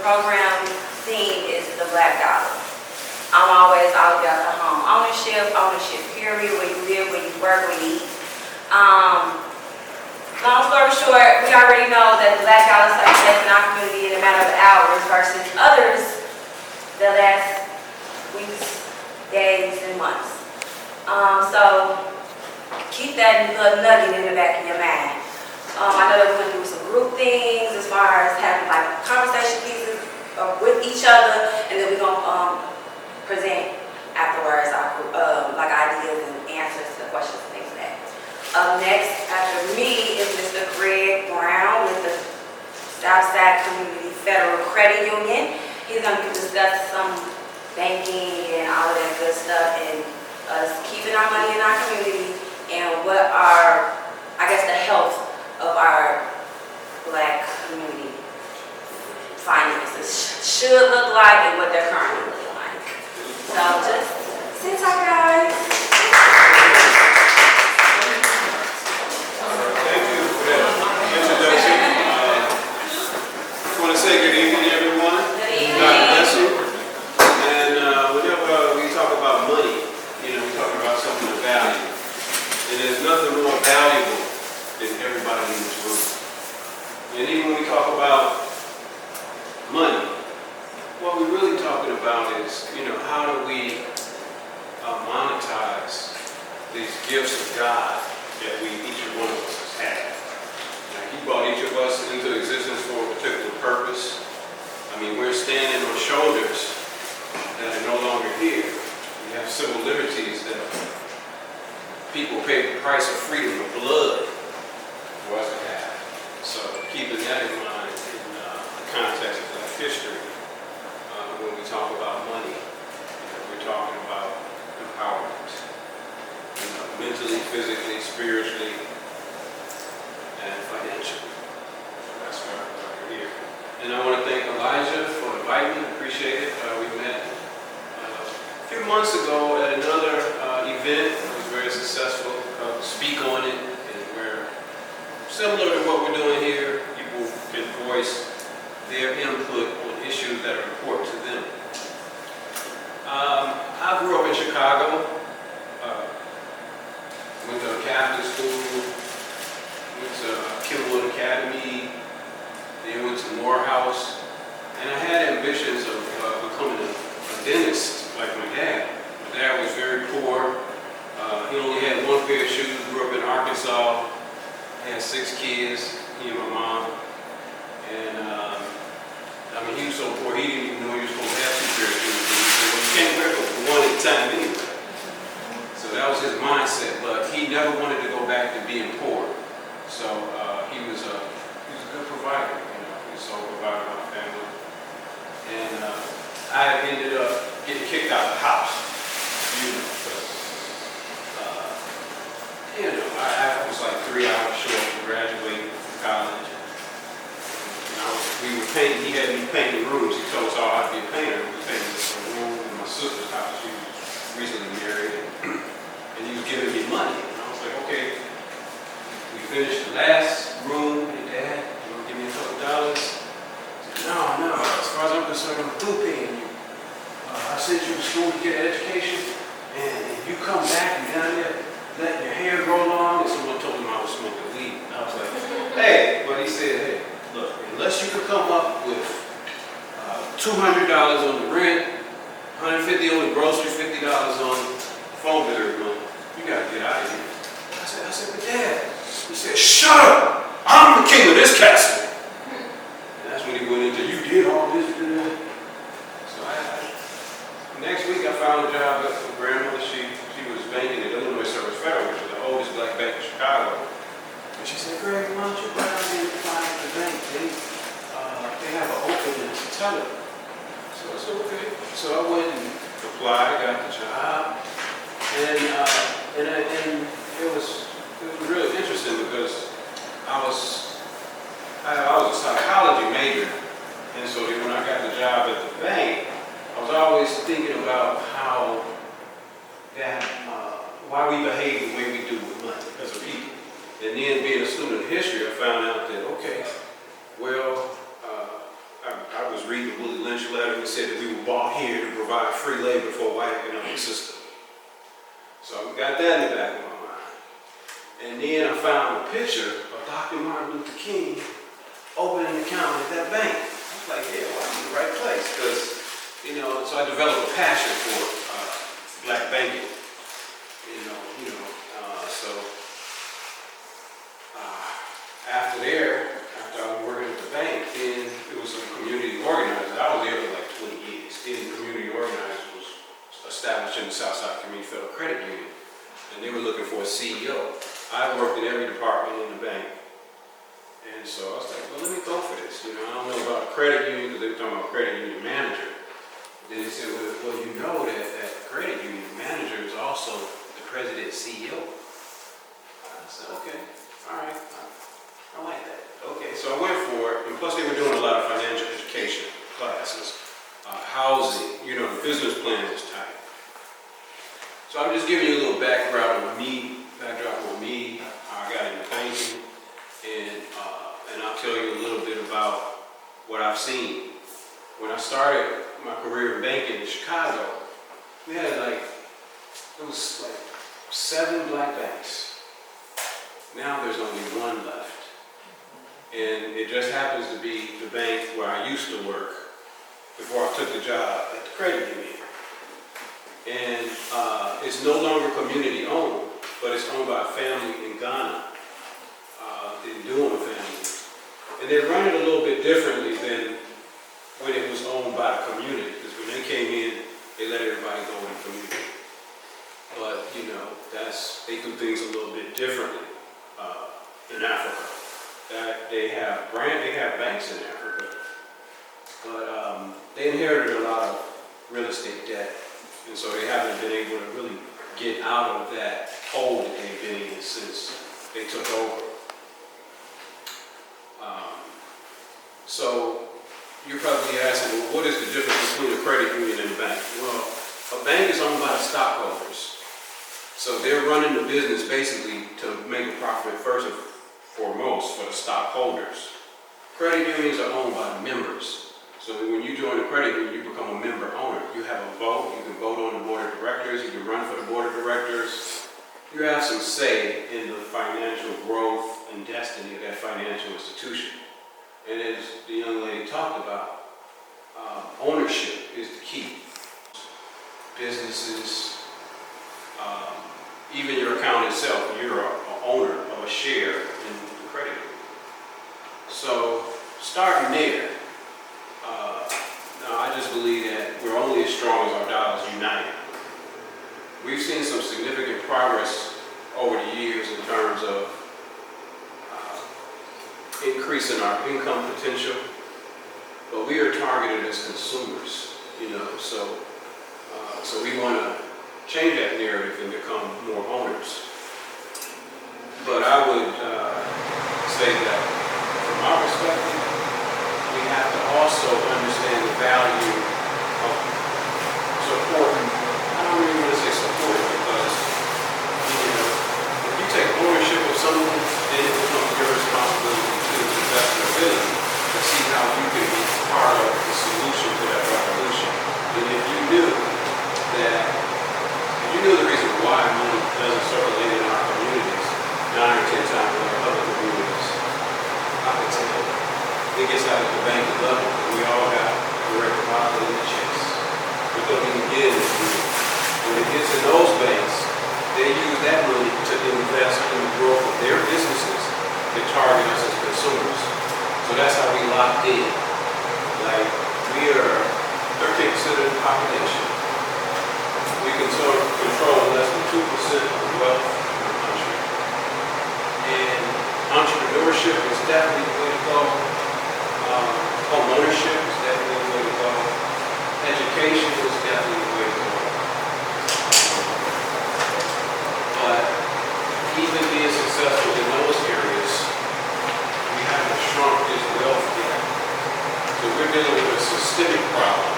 program theme is the Black dollar. I'm always all about the home ownership, period, where you live, where you work, where you eat. Long story short, we already know that the Black dollar circulates in our community in a matter of hours versus others that last weeks, days, and months. So keep that little nugget in the back of your mind. I know that we're going to do some group things as far as having like conversation pieces with each other, and then we're going to present afterwards our like ideas and answers to the questions and things like that. Next after me is Mr. Greg Brown with the Southside Community Federal Credit Union. He's going to discuss some banking and all of that good stuff and us keeping our money in our community and what are, I guess, the health of our Black community finances should look like and what they're currently looking like. So just sit tight, guys. Thank you for that introduction. I want to say good evening, everyone. Good evening. God bless you. And whenever we talk about money, we talk about something of value. And there's nothing more valuable than everybody in this room. And even when we talk about money, what we're really talking about is, how do we monetize these gifts of God that each one of us has had. Now, He brought each of us into existence for a particular purpose. I mean, we're standing on shoulders that are no longer here. We have civil liberties that people pay the price of freedom of blood for us to have. So keeping that in mind in the context of Black history, when we talk about money, we're talking about empowerment. Mentally, physically, spiritually, and financially. That's why we're here. And I want to thank Elijah for inviting me. Appreciate it. We met a few months ago at another event. It was very successful. Speak on it, and we're similar to what we're doing here. People can voice their input on issues that are important to them. I grew up in Chicago. Went to a Catholic school, went to Kenwood Academy, then went to Morehouse, and I had ambitions of becoming a dentist like my dad. My dad was very poor. He only had one pair of shoes, grew up in Arkansas, had 6 kids, he and my mom. And he was so poor he didn't even know he was supposed to have 2 pairs of shoes. He said, well, you can't wear one at a time anyway. So that was his mindset, but he never wanted to go back to being poor. So he was a good provider, he was a provider of my family. And I ended up getting kicked out of the house, I was like 3 hours short from graduating from college. He had me painting rooms. He told us all how to be a painter. We painted a room in my sister's house. She was recently married. And he was giving me money. And I was like, okay. We finished the last room, and Dad, you want to give me a couple dollars? He said, no, as far as I'm concerned, I'm through paying you. I sent you to school to get an education, and if you come back and down there, letting your hair grow long, and someone told him I was smoking weed. And I was like, hey, but he said, hey, look, unless you could come up with $200 on the rent, $150 on the groceries, $50 on the phone bill every month, you gotta get out of here. I said, but Dad. He said, shut up! I'm the king of this castle. And that's when he went into, you did all this, did that. So next week I found a job at my grandmother. She was banking at Illinois Service Federal, which is the oldest Black bank in Chicago. And she said, Greg, why don't you go down there and apply at the bank? They have an opening to tell it. So I said, okay. So I went and applied, got the job. And it was really interesting because I was a psychology major, and so when I got the job at the bank, I was always thinking about how that why we behave the way we do with money as a people. And then being a student of history, I found out that okay, well, I was reading the Willie Lynch letter and it said that we were bought here to provide free labor for a white economic system. So I got that in the back of my mind. And then I found a picture of Dr. Martin Luther King opening an account at that bank. I was like, yeah, well, I'm in the right place. Because, so I developed a passion for black banking. After I was working at the bank, then it was some community organizers. I was there for like 20 years. Then community organizers was established in the Southside Community Federal Credit Union. And they were looking for a CEO. I worked in every department in the bank. And so I was like, well, let me go for this. I don't know about a credit union because they were talking about a credit union manager. Then they said, well, you know that credit union manager is also the president CEO. I said, okay, all right, I like that. Okay, so I went for it, and plus they were doing a lot of financial education classes, housing, the business plan was tight. So I'm just giving you a little backdrop on me, how I got into banking, and I'll tell you a little bit about what I've seen. When I started my career in banking in Chicago, we had it was 7 black banks. Now there's only 1 left. And it just happens to be the bank where I used to work before I took the job at the credit union. And it's no longer community owned, but it's owned by a family in Ghana, the Nduum family. And they run it a little bit differently than when it was owned by the community, because when they came in, they let everybody go in the community. But, they do things a little bit differently in Africa. They have banks in Africa, but they inherited a lot of real estate debt, and so they haven't been able to really get out of that hole that they've been in since they took over. So you're probably asking, well, what is the difference between a credit union and a bank? Well, a bank is owned by the stockholders. So they're running the business basically to make a profit first and foremost for the stockholders. Credit unions are owned by members. So when you join a credit union, you become a member owner. You have a vote, you can vote on the board of directors, you can run for the board of directors. You have some say in the financial growth and destiny of that financial institution. And as the young lady talked about, ownership is the key. Businesses, even your account itself, you're an owner of a share in the credit union. So starting there, now I just believe that we're only as strong as our dollars united. We've seen some significant progress over the years in terms of increasing our income potential, but we are targeted as consumers, so we want to change that narrative and become more owners. But I would say that from our perspective, we have to also understand the value of supporting. I don't really want to say supporting because, if you take ownership of someone, then it becomes your responsibility to the best of your ability to see how you can be part of the solution to that revolution. And if you knew the reason why money doesn't circulate in our communities 9 or 10 times in other communities, I can tell you, it gets out at the banking level, and we all got direct deposit in the checks. We don't even get in this group. When it gets in those banks, they use that money to invest in the growth of their businesses that target us as consumers. So that's how we locked in. We are 13% of the population. We can control less than 2% of the wealth in the country. And entrepreneurship is definitely the way to go. Home ownership is definitely the way to go. Education is definitely the way to go. But even being successful in those areas, we haven't shrunk this wealth gap. So we're dealing with a systemic problem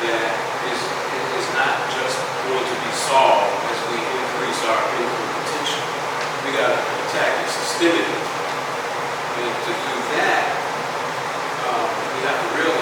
that is not just going to be solved as we increase our income potential. We got to attack it systemically. And to do that, we have to realize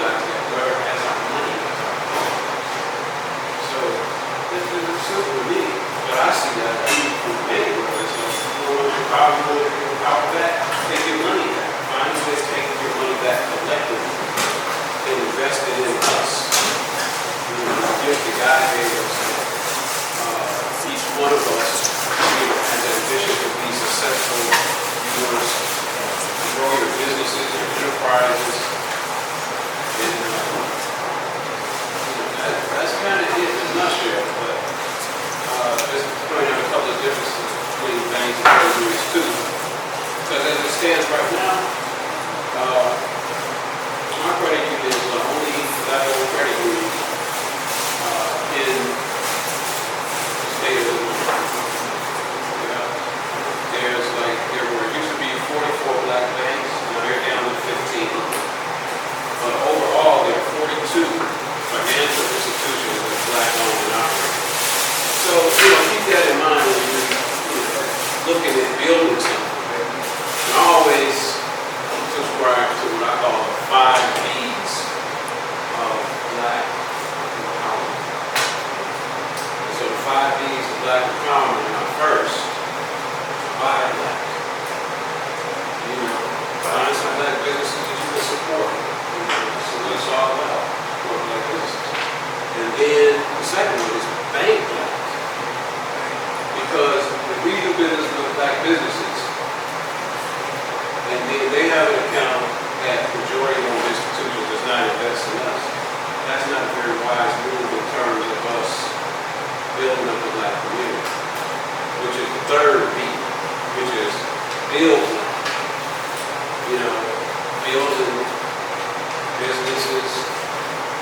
businesses,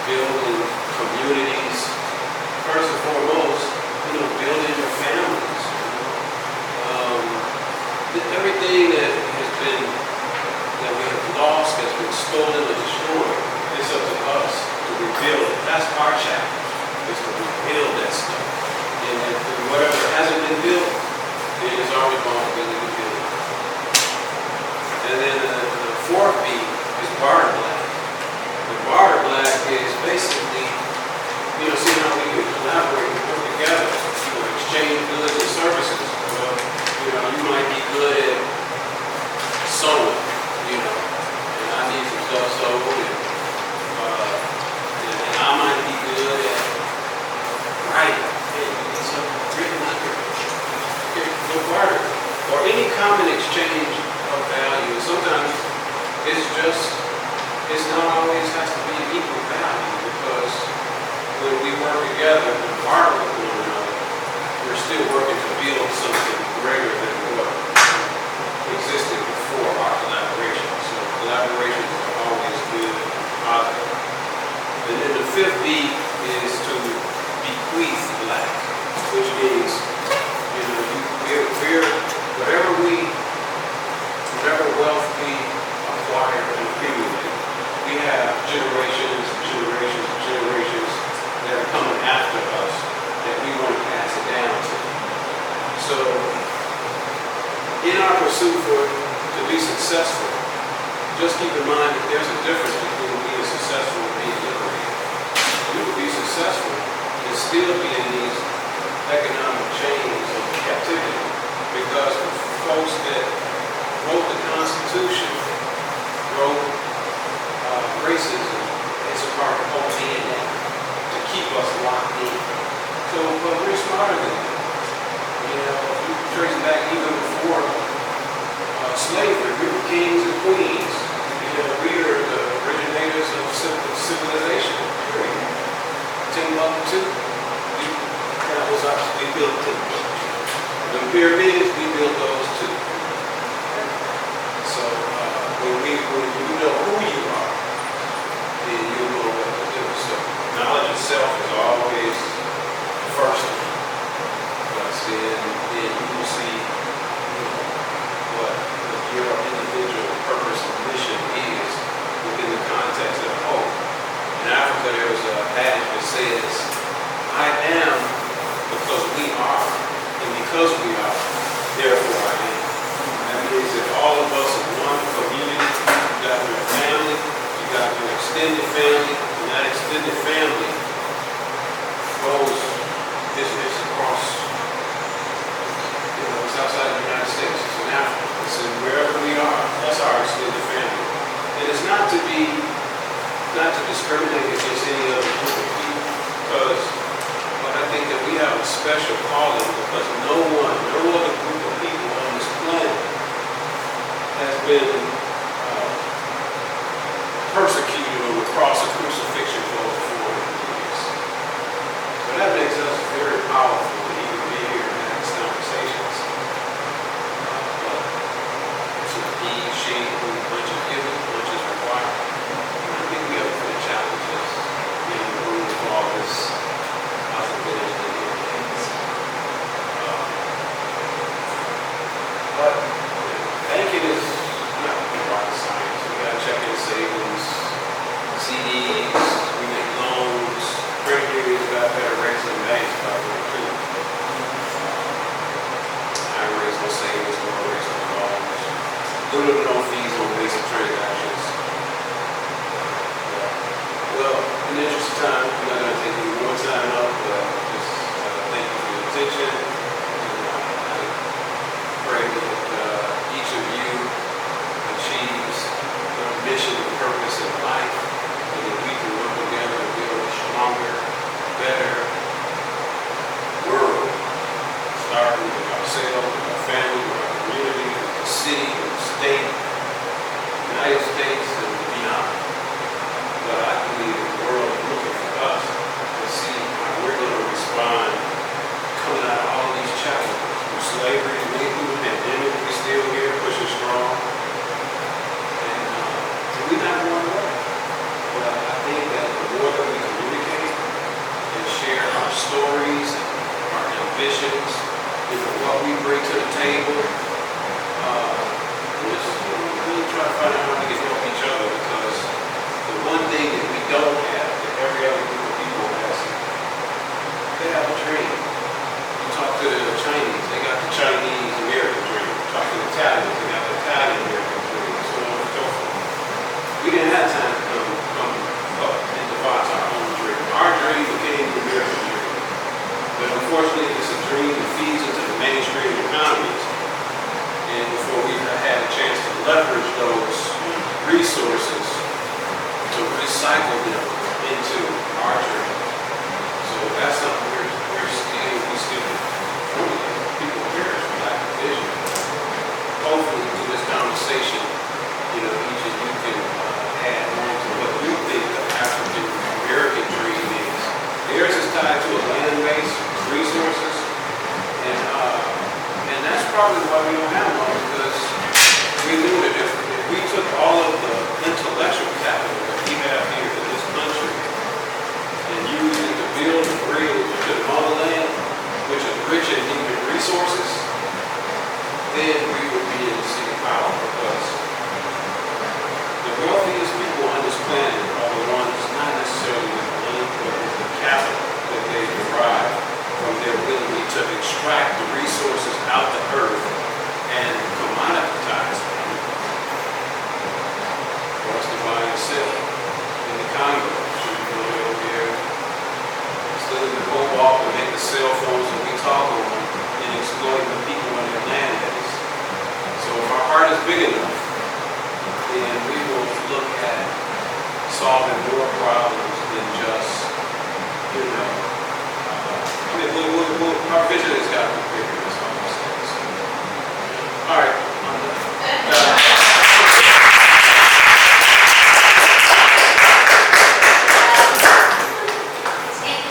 building communities. First and foremost, building your families. Everything that we have lost, has been stolen or destroyed, it's up to us to rebuild it. That's our challenge, is to rebuild that stuff. And if whatever hasn't been built, then it's our responsibility to build it. And then the fourth B is barter black. The barter black is basically, seeing how we can collaborate and work together, exchange goods and services. You might be good at sewing, and I need some stuff sewed, and I might be good at writing. Hey, you need something written out here. Okay, no barter. Or any common exchange of value. Sometimes it's not always has to be equal value, because when we work together and barter with one another, we're still working to build something greater than what existed before our collaboration. So collaborations are always good and positive. And then the fifth B is to bequeath black, which means, whatever wealth we acquire and accumulate, we have generations and generations and generations that are coming after us that we want to pass it down to. So, in our pursuit to be successful, just keep in mind that there's a difference between being successful and being liberated. You can be successful and still be in these economic chains of captivity, because the folks that wrote the Constitution wrote racism as a part of whole DNA to keep us locked in. So, but we're smarter than that. If you trace back even before slavery, we were kings and queens. We are the originators of civilization, period. Timbuktu, we built them. The pyramids, we built those too. So when you know who you are, then you'll know what to do. So knowledge itself is always the first thing. But then you will see what your individual purpose and mission is within the context of whole. In Africa, there was an adage that says, I am because we are, and because we are, therefore I am. That means that all of us are one community. You got your family, you got your extended family, and that extended family goes this across, it's outside the United States, it's in Africa, it's in wherever we are, that's our extended family. And it's not to discriminate against any other group of people, but I think that we have a special calling, because no other group of people on this planet has been persecuted on the cross of crucifixion for over 400 years. So that makes us very powerful to even be here and have these conversations. But to he, she, who much is given, much is required. I think we have to challenge us in the room of all this possibility that here is. But banking is not rocket science. We got checking savings, CDs, we make loans, credit unions got better rates than banks probably too. IRAs no savings, no rates on loans, little no fees on basic transactions. Well, in the interest of time, I'm not going to take any more time up, but just thank you for your attention. I pray that each of you achieves your mission and purpose in life, and that we can work together to build a stronger, better world, starting with ourselves, with our family, with our community, with the city, with the state, United States, and beyond. But I believe the world is looking for traditions, you know, what we bring to the table. Just really try to find out how we can help each other, because the one thing that we don't have, that every other group of people has, they have a dream. You talk to the Chinese, they got the Chinese American dream. You talk to the Italians, they got the Italian American dream, so on and so forth. We didn't have time to come up and devise our own dream. Our dream became the American dream. But unfortunately, it's a dream that feeds into the mainstream economies. And before we had a chance to leverage those resources to recycle them into our dream. So that's something we still people perish for lack of vision. Hopefully through this conversation, you know, each of you can add on to what you think the African American dream is. Theirs is tied to a land base, resources, and that's probably why we don't have one, because we knew that if we took all of the intellectual capital that we have here in this country and used it to build a bridge to the motherland, which is rich in human resources, then we would be in the seat of power, because the wealthiest people on this planet are the ones not necessarily with the money, but with the capital that they derive from their ability to extract the resources out the earth and commoditize them for us to buy and sell. In the Congo, over here, still in the cobalt and make the cell phones that we talk on and exploiting the people on their land base. So if our heart is big enough, then we will look at solving more problems than just, you know, our vision has got to be bigger, that's all I'm saying. So, all right. Thank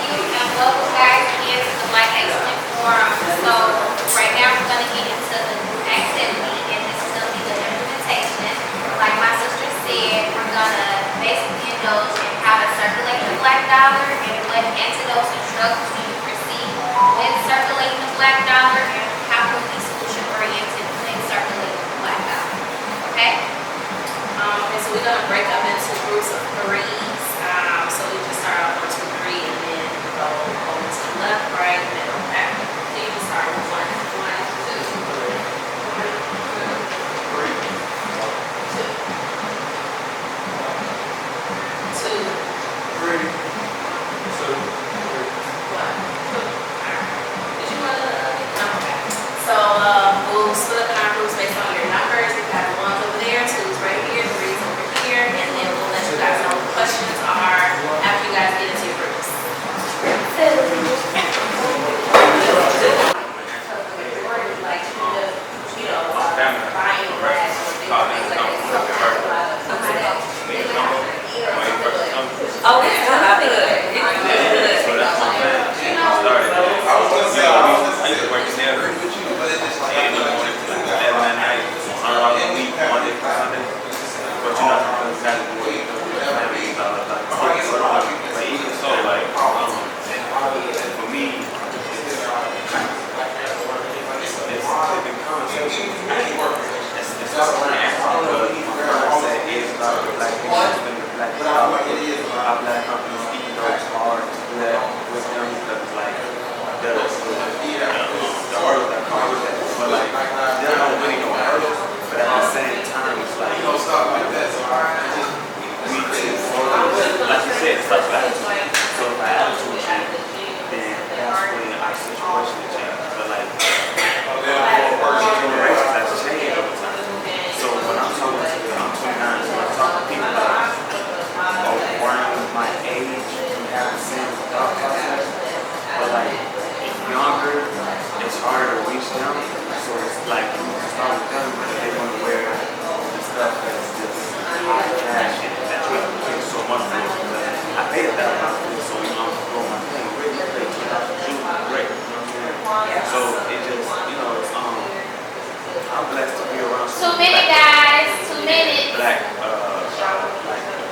you, and welcome guys again to the Black Excellence Forum. So, right now we're going to get into the activity, and this is going to be the implementation. Like my sister said, we're going to basically indulge in how to circulate the black dollar and what antidotes and struggles do you perceive when circulating the black dollar, and how can we be solution oriented when circulating the black dollar. Okay? And so we're going to break up into groups of threes. So we just start off 1, 2, 3, and then go over to the left, right, middle, back. So you can start with 1, So we'll split up in our groups based on your numbers. We've got the ones over there, 2s right here, 3s over here, and then we'll let you guys know what the questions are after you guys get into your groups. Oh, it's not good.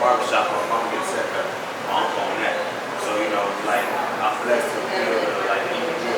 barbershop or if I'm getting set up, my uncle on that. So, you know, like, I'm blessed to be able to, like, even get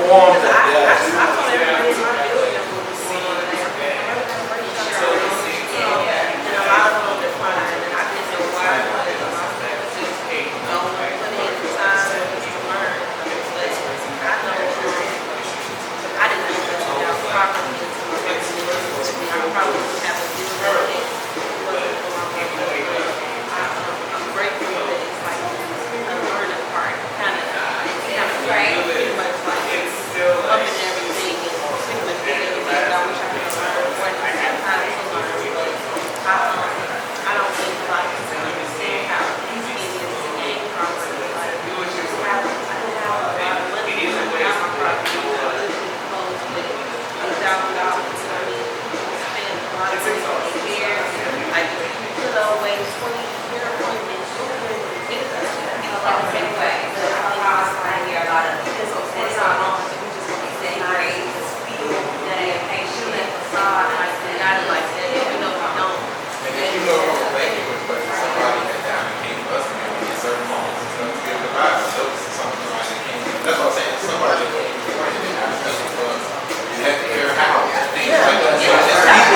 informed Because that, I yes. told everybody in my building what was going on there. And a lot of them on the front end, and I didn't know why I wanted to lost that. Don't put in the time to learn. But I know I didn't know that without properly into my business. I probably would have a different thing. I'm grateful that it's like a learning part, kind of pretty much like it's up in everything and pretty much everything that I wish I could learn one time to learn, but I don't think a lot of people understand how easy it is to gain property. Like, I didn't have a lot of money without my property. I lived in homes with $1,000. I mean, spend a lot of money on repairs. Like, you put away 20-year appointments, you can get that. Anyway, the house right here, a lot of physical things on it, we just want to say great, feel that education and facade, and I said, I like that, even though we don't. And then you know, thank you, but somebody had down and came to us and we get certain moments and stuff to be able to buy some notes or something like that came. That's what I'm saying, somebody didn't have to because you have to hear how, things like that. So it's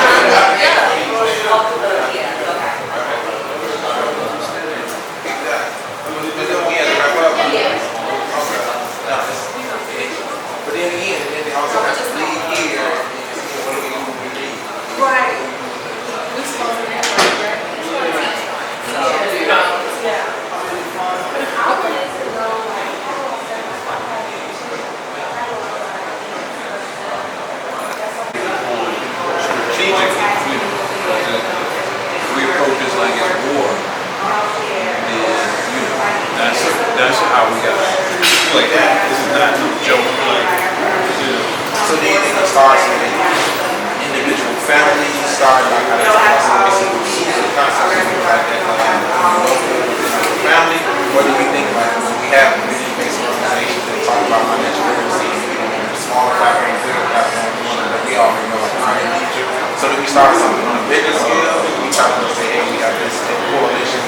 but then again, then they also have to leave here and just, what do we do when we leave? Right. We supposed to have like that. I wanted to know, like, Strategically, if we approach this like it's war, then, you know, that's how we got to play that. This is not no joke, like, you know. So then it starts with individual families, start like how that's concept like that. Family, what do you think like when we have community-based organizations that talk about financial literacy, smaller platforms, bigger platforms, that we already know like I need you. So do we start something on a bigger scale? We try to say, hey, we got this coalition,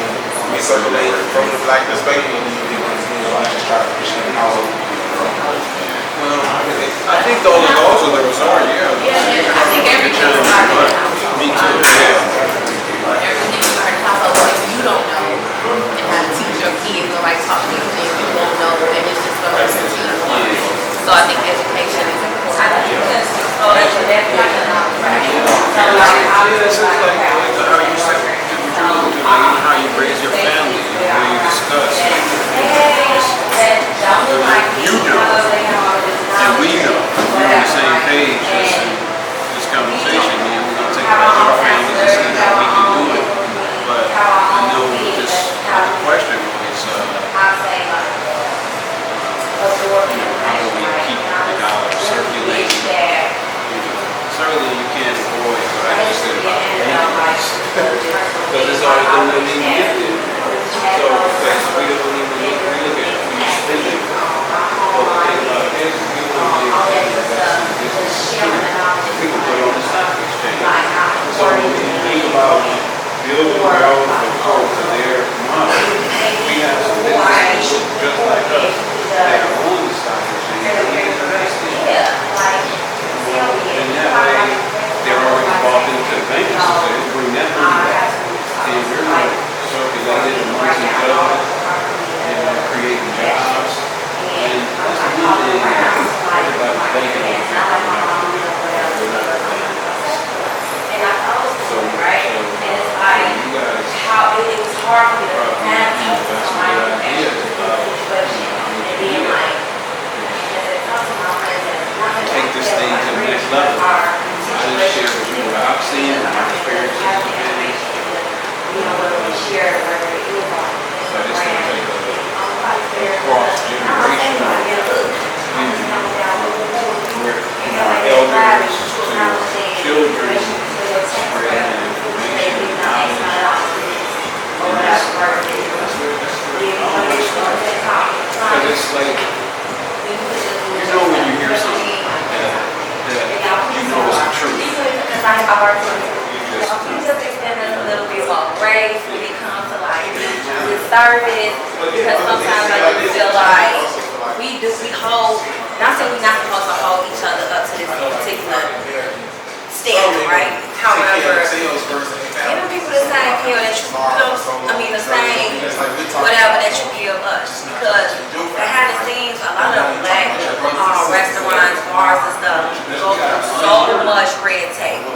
we circulate from the Black perspective, and you just try to push it out. Well, I think those are yeah. I think everything started. Me too, yeah. Everything started how about you don't know and how to teach your kids or like talk to you things you won't know and it's just going to continue to learn. So I think education is important. I think that's so that's right. It's like how you say, how you raise your family, the way you discuss. You know, and we know, we're on the same page, this conversation, man, we're going to take it back to our families and see how we can do it. But I know this other question was, how do we keep the dollar circulating? Certainly you can't avoid what I just said about maintenance, because it's always going to need to get there. So, because we don't even look at who's spending. Well, the thing about it is, we don't really invest in business. People put on the stock exchange. So when you think about building wealth for their money, we have some businesses just like us that are on the stock exchange. And that way, they're already involved into the banking system. They bring that money back. And we're not circulating amongst each other and creating jobs. And that's the one thing everybody's banking on. We're not banking. So you guys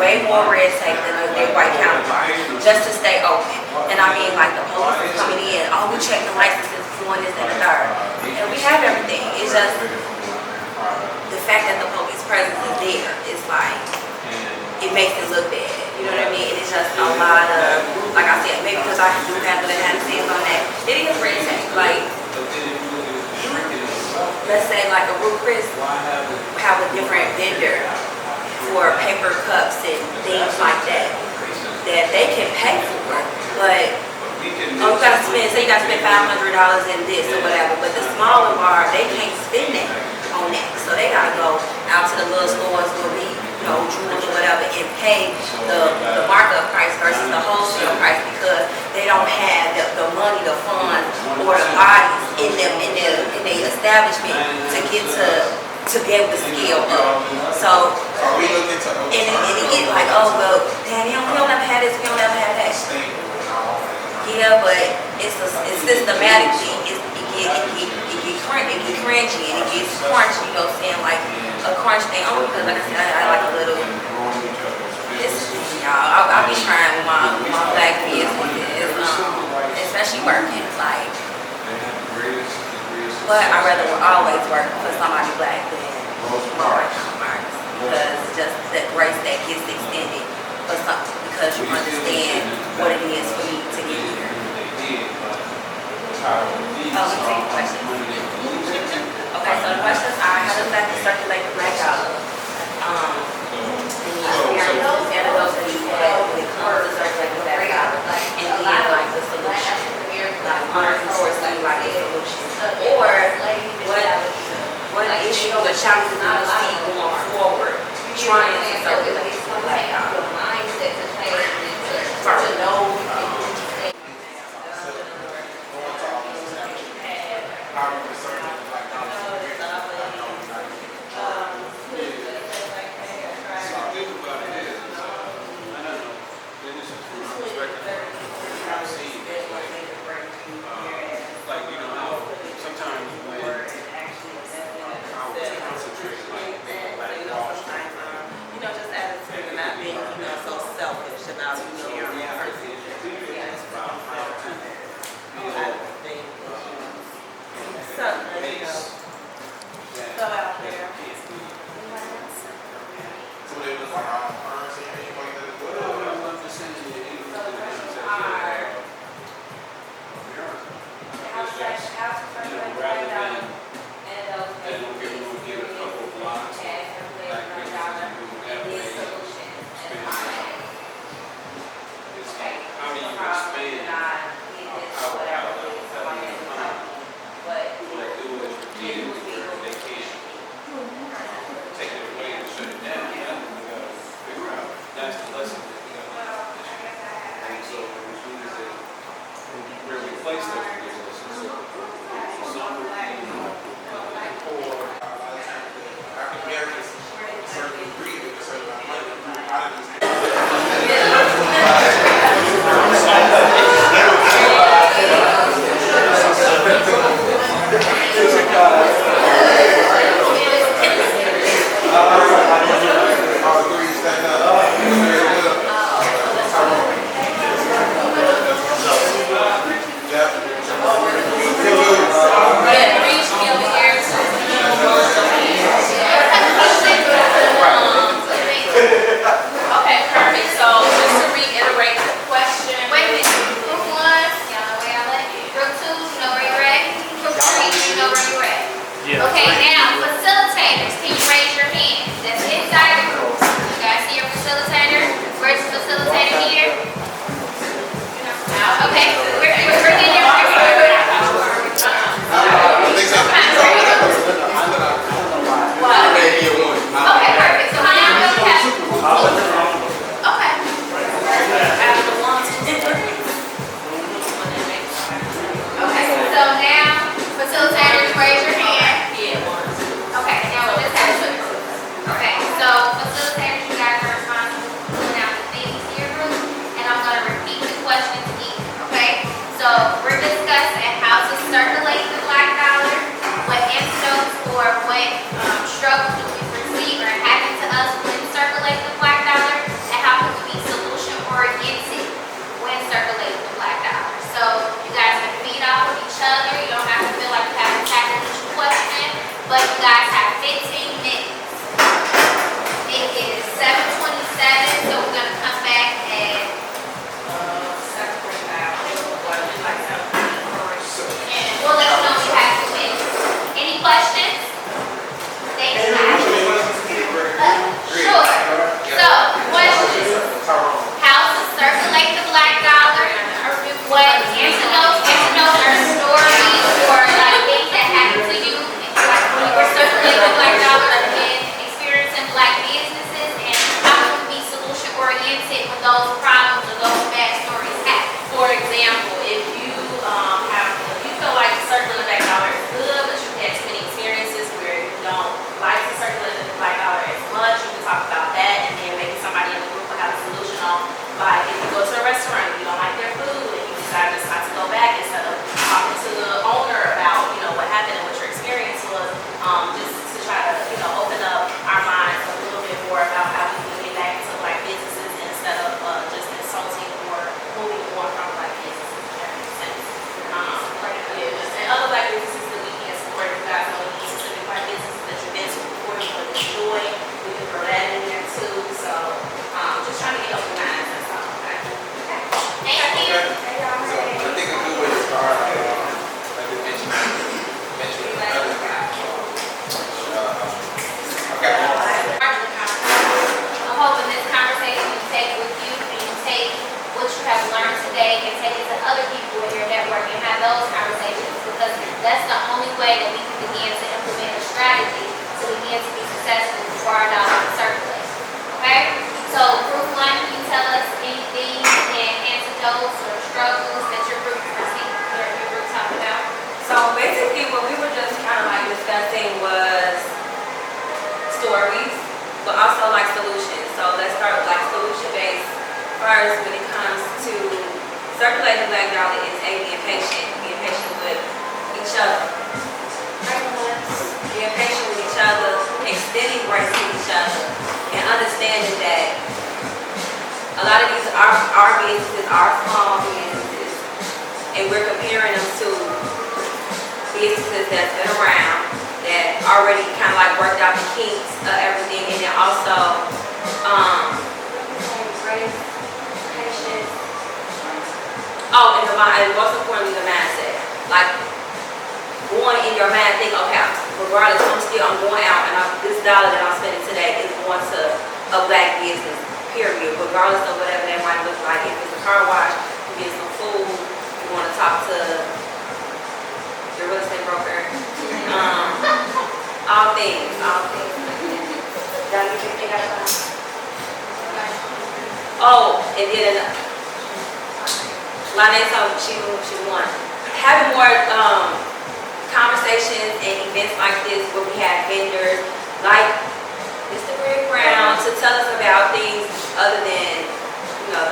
way more red tape than their white counterparts just to stay open. And I mean, like the police is coming in, oh, we check the licenses, doing this and the third. And we have everything. It's just the fact that the police presence is there. It's like, it makes it look bad. You know what I mean? It's just a lot of, like I said, maybe because I do have the hands on that. It is red tape. Like, let's say like a Root Chris have a different vendor for paper cups and things like that they can pay for, but oh, you gotta spend, say you gotta spend $500 in this or whatever, but the smaller bar, they can't spend that on that, so they gotta go out to the little stores where we, you know, jewels or whatever, and pay the markup price versus the wholesale price because they don't have the money, the funds, or the bodies in their establishment to get to be able to scale up. So, Are we looking to and it get like, oh well, damn, we don't ever have this, we don't ever have that. Yeah, but it's systematically, it get cringy and it gets crunchy, you know what I'm saying? Like a crunch thing, only because like I said, I like a little, y'all, I'll be trying with my black business, especially working, like, but I'd rather always work for somebody black than my white counterparts, because just that grace that gets extended for something, because you understand what it is for me to get here. Oh, let me take the questions. Okay, so the questions are, how does that circulate the black dollar? The experiences and those that you had when it comes to circulating the black dollar, and then like the solution, like unforeseen like a solution, or what issue or challenges do you see going forward trying to circulate the black dollar? So now, facilitators, raise your hand. Okay, now what this has you guys have 15 minutes. It is 7:27, so we're gonna come back at 7:45, or like 7:40. and we'll let you know we have 2 minutes. Any questions? Thank you guys. Sure. So, questions. How to circulate the black dollar? What antidotes or stories or like things that happened to you, like when you were circulating the black dollar and experiencing black businesses, and how can we be solution oriented when those problems or those bad stories happen? For example, if you feel like circulating the black dollar is good, but you've had too many experiences where you don't like to circulate the black dollar as much, you can talk about that, and then maybe somebody in the group will have a solution on, like if you go to a restaurant and you don't like their food and you decide just not to go back, instead of talking to the owner about, what happened and what your experience was, just to try to, open up our minds a little bit more about how we can get back into black businesses instead of just insulting or moving on from black businesses, if that makes sense. And other black businesses that we can support, you guys know any specific black businesses that you've been to before you would enjoy, we can throw that in there too. So just trying to get open minds, that's all. Okay. Thank you. So I think a good way to start, like you mentioned another okay. I'm hoping this conversation you take with you and you take what you have learned today and take it to other people in your network and have those conversations, because that's the only way that we can begin to implement a strategy to begin to be successful for our dollar to circulate. Okay? So group 1, can you tell us anything and antidotes or struggles that your group talked about? So basically what we were just kind of like discussing was stories, but also like solutions. So let's start with like solution based first. When it comes to circulating the black dollar, is being patient with each other. Being patient with each other, extending grace to each other, and understanding that a lot of these our businesses are small businesses, and we're comparing them to businesses that's been around, that already kind of like worked out the kinks of everything, and then also patience. Oh, and most importantly, the mindset. Like going in your mind, think, okay, regardless, I'm going out, and this dollar that I'm spending today is going to a black business, period. Regardless of whatever that might look like. If it's a car wash, you get some food, you want to talk to your real estate broker. All things. Y'all get anything out of that? Oh, and then Lanae told me she won. Having more conversations and events like this where we have vendors like Mr. Greg Brown to tell us about things other than,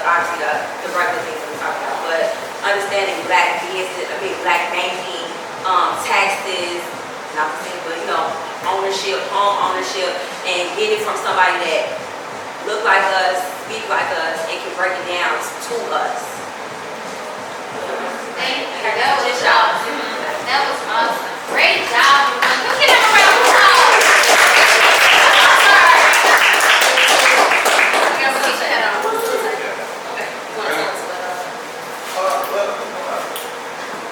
obviously the regular things that we talk about, but understanding black business, black banking, taxes, not the same, but ownership, home ownership, and get it from somebody that look like us, speak like us, and can break it down to us. Thank you. That was awesome. That was awesome. Great job, everyone. Let's give them a round of applause. I'm sorry. I guess we'll head on. Okay. You want to tell us what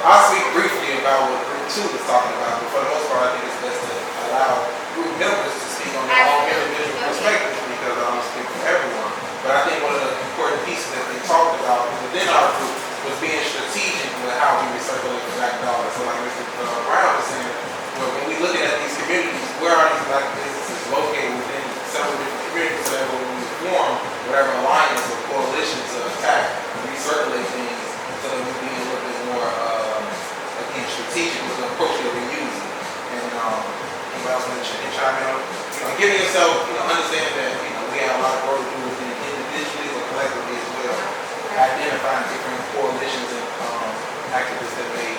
I'll speak briefly about what Group 2 is talking about, but for the most part, I think it's best to allow group members to speak on their own individual perspectives, because I don't speak for everyone. But I think one of the important pieces that they talked about within our group was being strategic with how we recirculate the black dollar. So like Mr. Brown was saying, when we looking at these communities, where are these black businesses located within several different communities, so that when we form whatever alliance or coalition to attack and recirculate things, so that we be a little bit more, again, strategic with the approach that we're using. And anybody else want to chime in on giving yourself, understanding that, we have a lot of work to do within individually or collectively as well. Identifying different coalitions and activists that may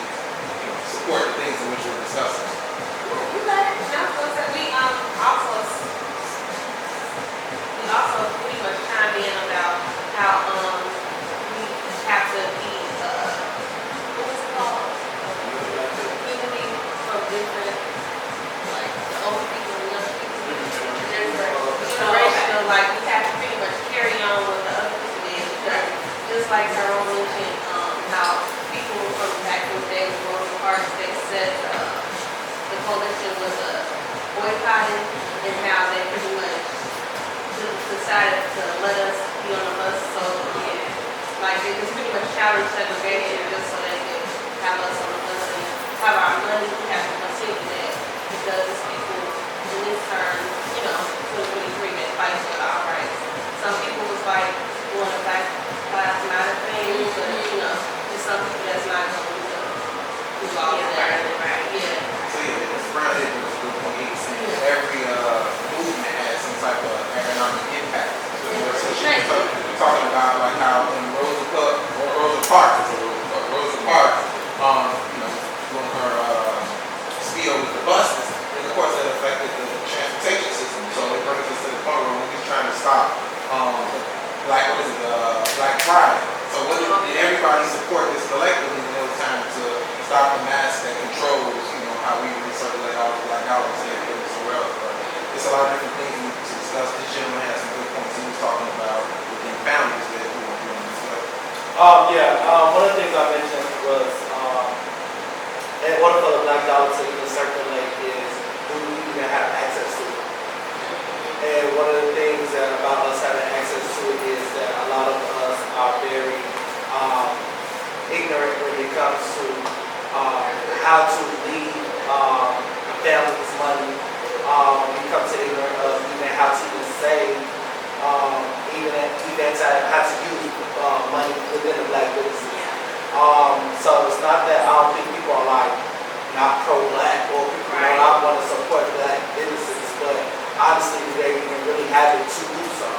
support the things in which we're discussing. We also pretty much chime in about how we have to be what was it called? Community from different, like the decided to let us be on the bus, so, yeah, like, they just pretty much challenged segregation just so they could have us on the bus and have our money. We have to continue that because it's people in this turn, 2023 that fight for our rights. Some people was like, want to back class not a thing, but, just some people that's not going to do all of that. Yeah. So yeah, it's around here, it's good point. He's saying every movement has some type of economic impact. So she's talking about like how in Rosa Parks, doing her spiel with the buses, and of course that affected the transportation system. So it brings us to the point where we're trying to stop Black Friday. So did everybody support this collectively when it was time to stop the mass that controls, how we recirculate all the black dollars and everything somewhere else. But it's a lot of different things we need to discuss. This gentleman has some good points he was talking about within families that we want to discuss. One of the things I mentioned was, in order for the black dollar to even circulate is, do we even have access to it? And one of the things about us having access to it is that a lot of us are very ignorant when it comes to how to lead families' money. We come to ignorant of even how to even save, even how to use money within the black businesses. So it's not that I don't think people are like not pro-black or people do not want to support black businesses, but honestly they even really have it to do so.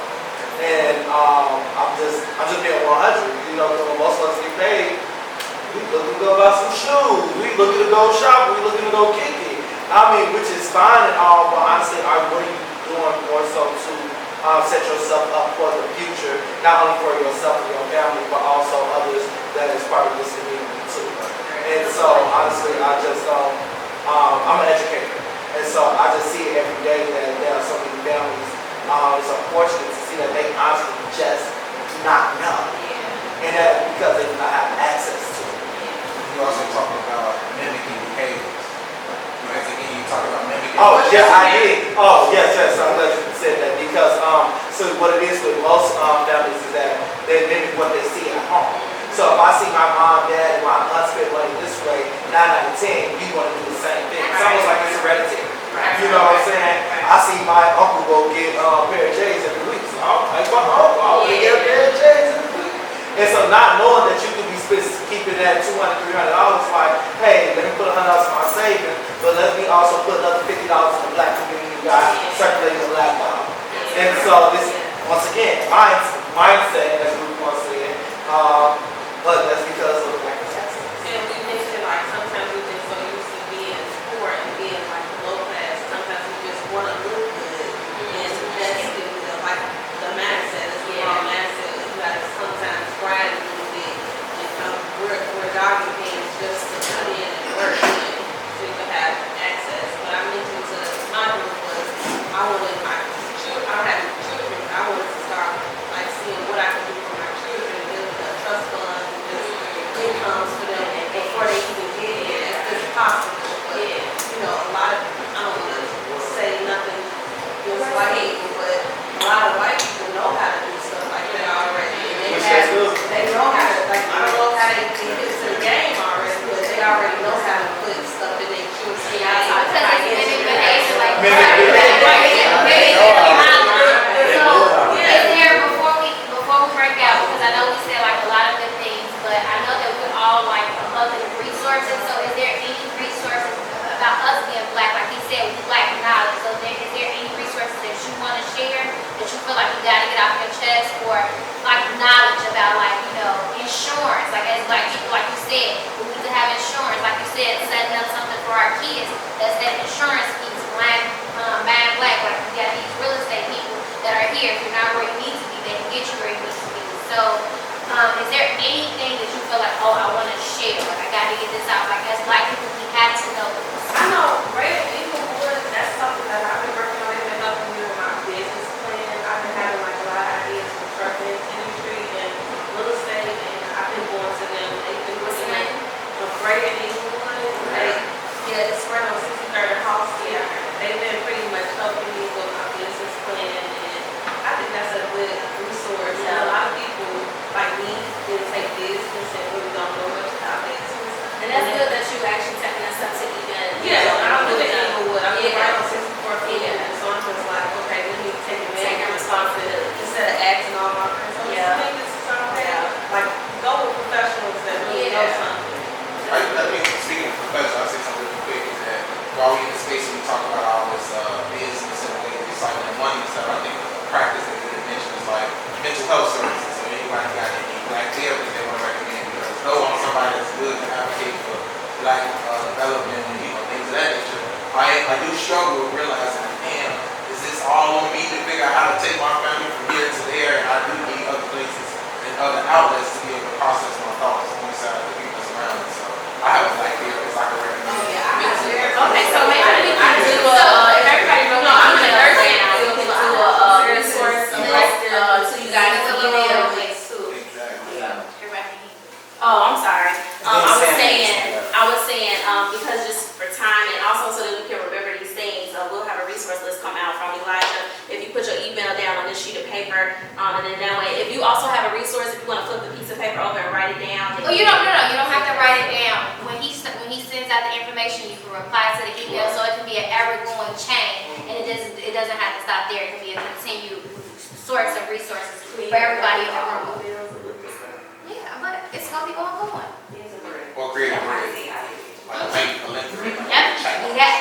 And I'm just being 100. When most of us get paid, we looking to go buy some shoes, we looking to go shop, we looking to go kick it. Which is fine and all, but honestly, what are you doing more so to set yourself up for the future, not only for yourself and your family, but also others that is part of this community too. And so honestly, I just I'm an educator, and so I just see it every day that there are so many families. It's unfortunate to see that they honestly just do not know, and that because they do not have access to it. You also talk about mimicking behaviors. You talk about mimicking. Oh, yeah, I did. Oh, yes. I'm glad you said that because so what it is with most families is that they mimic what they see at home. So if I see my mom, dad, and my aunt spend money this way, 9 out of 10, you want to do the same thing. It's almost like it's hereditary. You know what I'm saying? I see my uncle go get a pair of J's every week. So I'm like, my uncle, they get a pair of J's every week. And so not knowing that you could be keeping that $200, $300, like, hey, let me put $100 in my savings, but let me also put another $50 in the black community you got circulating the black dollar. And so this, once again, mindset, as we once said, but that's because of the black taxes. And we mentioned like sometimes we've been so used to being poor and being like low class. Sometimes we just want to look good, and that's the mindset. It's the wrong mindset. You gotta sometimes grind a little bit, and we're dogging things just to put in and work in so you can have access. But I mentioned to my group was I wanted my children. I don't have children. I wanted to start like seeing what I could do for my children, building a trust fund, and just incomes for them before they even get here as good as possible. But a lot of I don't want to say nothing just white people, but a lot of white people know how to do stuff like that already. And they know how to I don't know how they get into the game already, but they already know how to put stuff in their children's Because it's mimic behavior, like before we break out, because I know we said like a lot of good things, but I know that we're all like above the resources. So is there any resources about us being black? Like he said, we lack knowledge. So is there any resources that you want to share that you feel like you got to get off your chest, or like knowledge about like insurance? Like as black people, like you said, we need to have insurance. Like you said, setting up something for our kids that's that insurance piece. Buying black, like you got these real estate people that are here. If you're not where you need to be, they can get you where you need to be. So, is there anything that you feel like, oh, I want to share? Like I got to get this out. Like as black people, we have to know this. I know red people would. That's other outlets to be able to process my thoughts inside the people that's around me. So I have a black beard because I can recommend. Okay, so maybe we can do if everybody wrote the email down, we can do a resource list to you guys to email. Oh, I'm sorry. I was saying, because just for time and also so that we can remember these things, we'll have a resource list come out from Elijah. If you put your email down on this sheet of paper, and then that way, if you also have a resource, if you want to flip the piece of paper over and write it down. Well, you don't have to write it down. When he sends out the information, you can reply to the email, so it can be an ever-going chain, and it doesn't have to stop there. It can be a continued source of resources for everybody in the room. Yeah, but it's gonna be ongoing. Or create a link. Yep.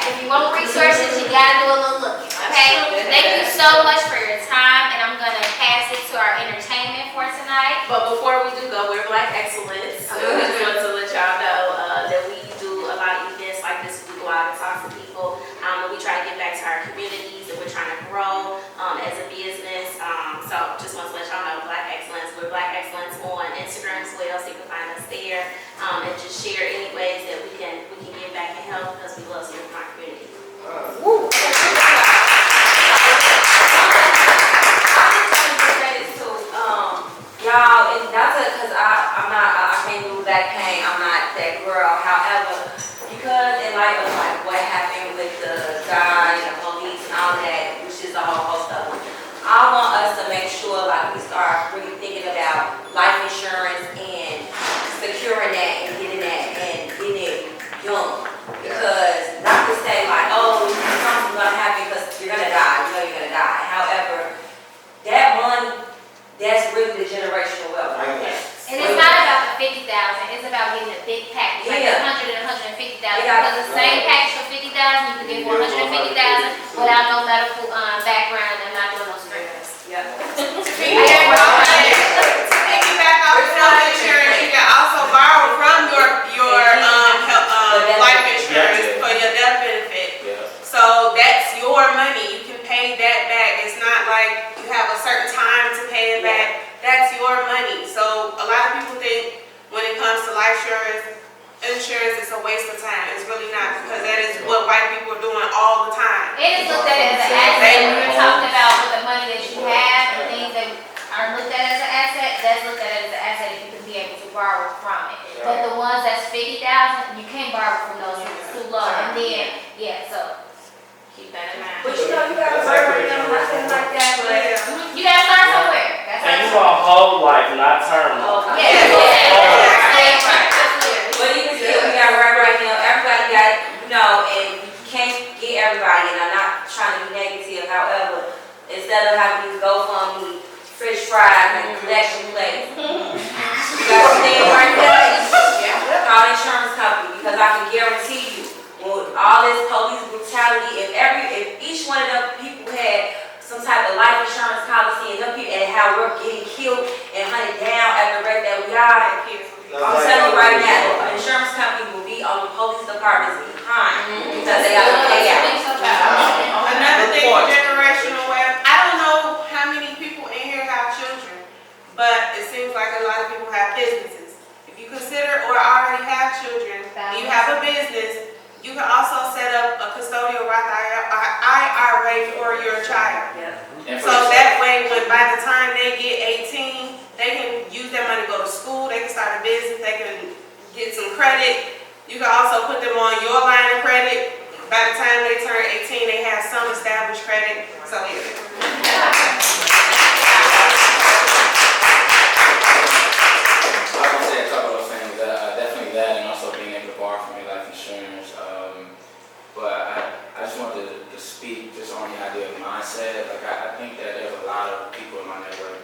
If you want resources, you gotta do a little looking. Okay. Thank you so much for your time, and I'm gonna pass it to our entertainment for tonight. But before we do go, we're Black Excellence. We just want to let y'all know that we do a lot of events like this. We go out and talk to people, and we try to get back to our communities, and we're trying to grow as a business. So just want to let y'all know, Black Excellence. We're Black Excellence on Instagram as well, so you can find us there, and just share any ways that we can give back and help, because we love serving our community. Woo! Y'all, it's not because I can't do back pain. I'm not that girl. However, because in light of like what happened with the guy and the police and all that, which is a whole host of them, I want us to make sure like we start really thinking about life insurance and securing that and getting it young. Because not to say like, oh, something's gonna happen because you're gonna die. You know you're gonna die. However, that money, that's really the generational wealth right there. And it's not about the 50,000, it's about getting a big package, like Yeah. 100 and 150,000. Because the same package for 50,000, you can get for 150,000 without no medical background and not doing no screenings. Yeah. To piggyback off of health insurance, you can also borrow from your life insurance for your death benefit. So that's your money. You can pay that back. It's not like you have a certain time to pay it back. That's your money. So a lot of people think when it comes to life insurance, it's a waste of time. It's really not, because that is what white people are doing all the time. It is looked at as an asset. When you're talking about with the money that you have and things that are looked at as an asset, that's looked at as an asset if you can be able to borrow from it. But the ones that's 50,000, you can't borrow from those, it's too low. And then, so Keep that in mind. But you know you gotta learn right now, nothing like that, but you gotta start somewhere. That's And you want whole life, not term life. Yeah. But even still, we gotta work right now. Everybody got, and you can't get everybody, and I'm not trying to be negative. However, instead of having these GoFundMe, French fries, and collection plates, you gotta stay right there. Call the insurance company, because I can guarantee you, with all this police brutality, if each one of them people had some type of life insurance policy and how we're getting killed and hunted down at the rate that we are, I'm telling you right now, the insurance company will be on the police department's behind because they got to pay out. Another thing, generational wealth. I don't know how many people in here have children, but it seems like a lot of people have businesses. If you consider or already have children, you have a business, you can also set up a custodial Roth IRA for your child. So that way, when by the time they get 18, they can use that money to go to school, they can start a business, they can get some credit. You can also put them on your line of credit. By the time they turn 18, they have some established credit. So yeah. I would say a couple of things. Definitely that, and also being able to borrow from your life insurance. But I just wanted to speak just on the idea of mindset. Like I think that there's a lot of people in my network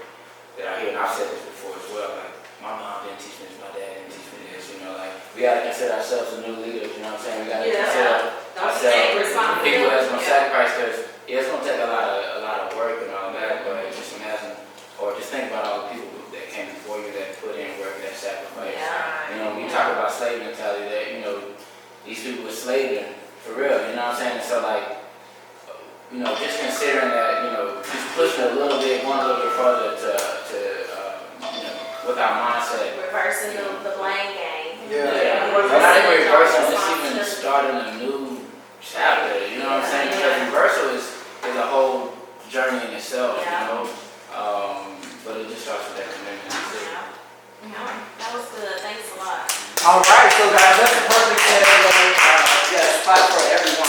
that I hear, and I've said this before as well. Like my mom didn't teach me this, my dad didn't teach me this. Like we gotta consider ourselves the new leaders. You know what I'm saying? We gotta consider ourselves people that's gonna sacrifice. Because it's gonna take a lot of work and all that. But just imagine, or just think about all the people that came before you that put in work, that sacrifice. We talk about slave mentality. That these people were slaving. For real, you know what I'm saying? So just considering that, just pushing a little bit, going a little bit further to with our mindset. Reversing the blame game. Yeah. Not even reversal, just even starting a new chapter, you know what I'm saying? Because reversal is a whole journey in itself, you know? But it just starts with that commitment. That was good. Thanks a lot. All right, so guys, that's the perfect segue. Yes, clap for everyone.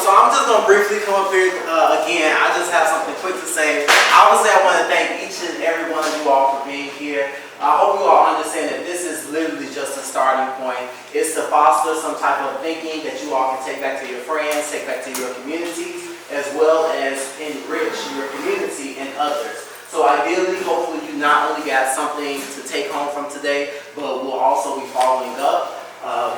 So I'm just gonna briefly come up here again. I just have something quick to say. Obviously, I want to thank each and every one of you all for being here. I hope you all understand that this is literally just a starting point. It's to foster some type of thinking that you all can take back to your friends, take back to your communities, as well as enrich your community and others. So ideally, hopefully you not only got something to take home from today, but we'll also be following up.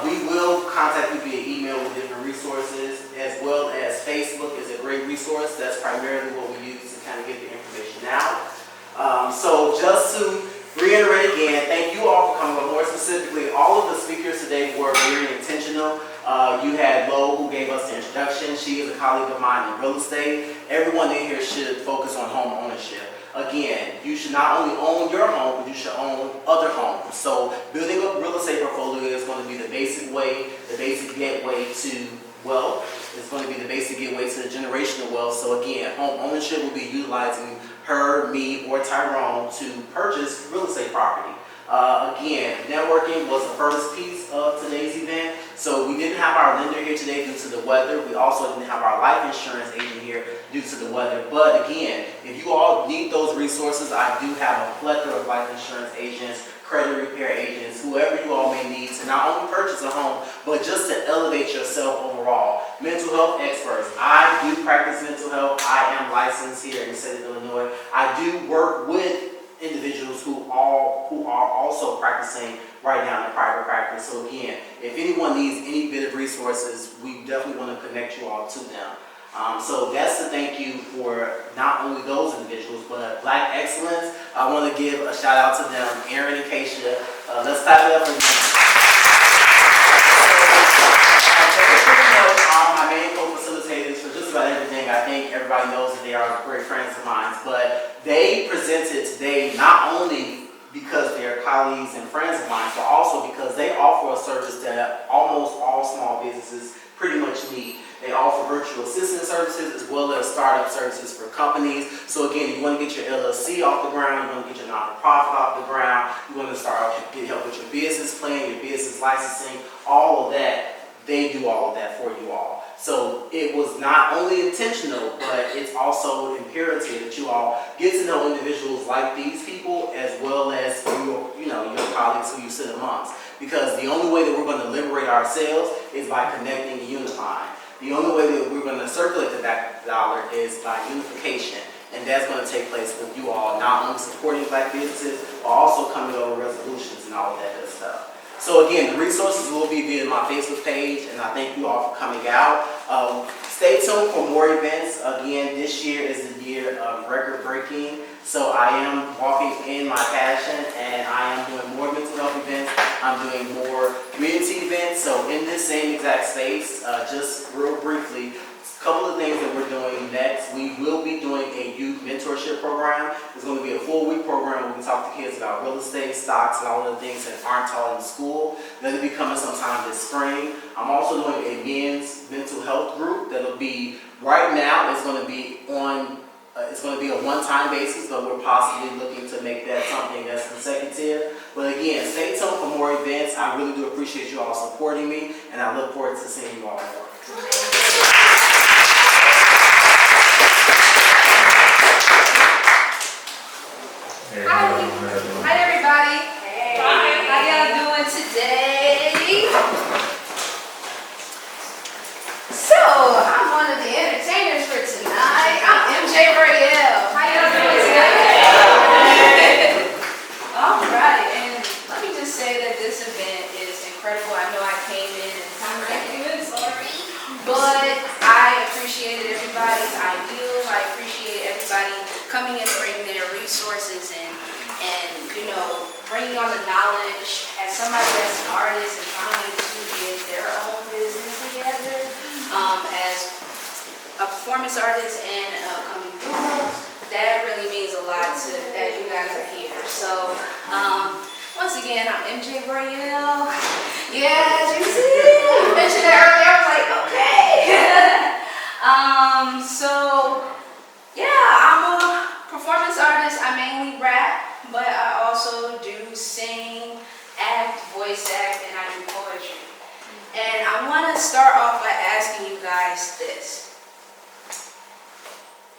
We will contact you via email with different resources, as well as Facebook is a great resource. That's primarily what we use to kind of get the information out. So just to reiterate again, thank you all for coming, but more specifically, all of the speakers today were very intentional. You had Lo, who gave us the introduction. She is a colleague of mine in real estate. Everyone in here should focus on home ownership. Again, you should not only own your home, but you should own other homes. So building a real estate portfolio is going to be the basic way, the basic gateway to wealth. It's going to be the basic gateway to the generational wealth. So again, home ownership will be utilizing her, me, or Tyrone to purchase real estate property. Again, networking was the first piece of today's event. So we didn't have our lender here today due to the weather. We also didn't have our life insurance agent here due to the weather. But again, if you all need those resources, I do have a plethora of life insurance agents, credit repair agents, whoever you all may need to not only purchase a home, but just to elevate yourself overall. Mental health experts. I do practice mental health. I am licensed here in the state of Illinois. I do work with individuals who are also practicing right now in private practice. So again, if anyone needs any bit of resources, we definitely want to connect you all to them. So that's to thank you for not only those individuals, but Black Excellence. I want to give a shout out to them, Aaron and Keisha. Let's clap it up for them. My main co-facilitators for just about everything. I think everybody knows that they are great friends of mine, but they presented today not only because they're colleagues and friends of mine, but also because they offer a service that almost all small businesses pretty much need. They offer virtual assistant services as well as startup services for companies. So again, if you want to get your LLC off the ground, you want to get your nonprofit off the ground, you want to start get help with your business plan, your business licensing, all of that. They do all of that for you all. So it was not only intentional, but it's also imperative that you all get to know individuals like these people as well as your colleagues who you sit amongst. Because the only way that we're going to liberate ourselves is by connecting and unifying. The only way that we're going to circulate the dollar is by unification. And that's going to take place with you all not only supporting Black businesses, but also coming over resolutions and all of that good stuff. So again, the resources will be via my Facebook page, and I thank you all for coming out. Stay tuned for more events. Again, this year is the year of record breaking. So I am walking in my passion, and I am doing more mental health events. I'm doing more community events. So in this same exact space, just real briefly, a couple of things that we're doing next. We will be doing a youth mentorship program. It's going to be a full week program where we talk to kids about real estate, stocks, and all of the things that aren't taught in school. That'll be coming sometime this spring. I'm also doing a men's mental health group that'll be, right now, it's going to be a one-time basis, but we're possibly looking to make that something that's consecutive. But again, stay tuned for more events. I really do appreciate you all supporting me, and I look forward to seeing you all more. Hi everybody. Hey. How y'all doing today? So, I'm one of the entertainers for tonight. I'm MJ Royale. How y'all doing today? Alright, and let me just say that this event is incredible. I know I came in and sorry. But I appreciated everybody's ideals. I appreciate everybody coming in and bringing their resources and bringing on the knowledge as somebody that's an artist and trying to get their own business together, as a performance artist and a upcoming that you guys are here. So, once again, I'm MJ Royale. Yeah, as you see, you mentioned that earlier. I was like, okay. So, yeah, I'm a performance artist. I mainly rap, but I also do sing, act, voice act, and I do poetry. And I want to start off by asking you guys this.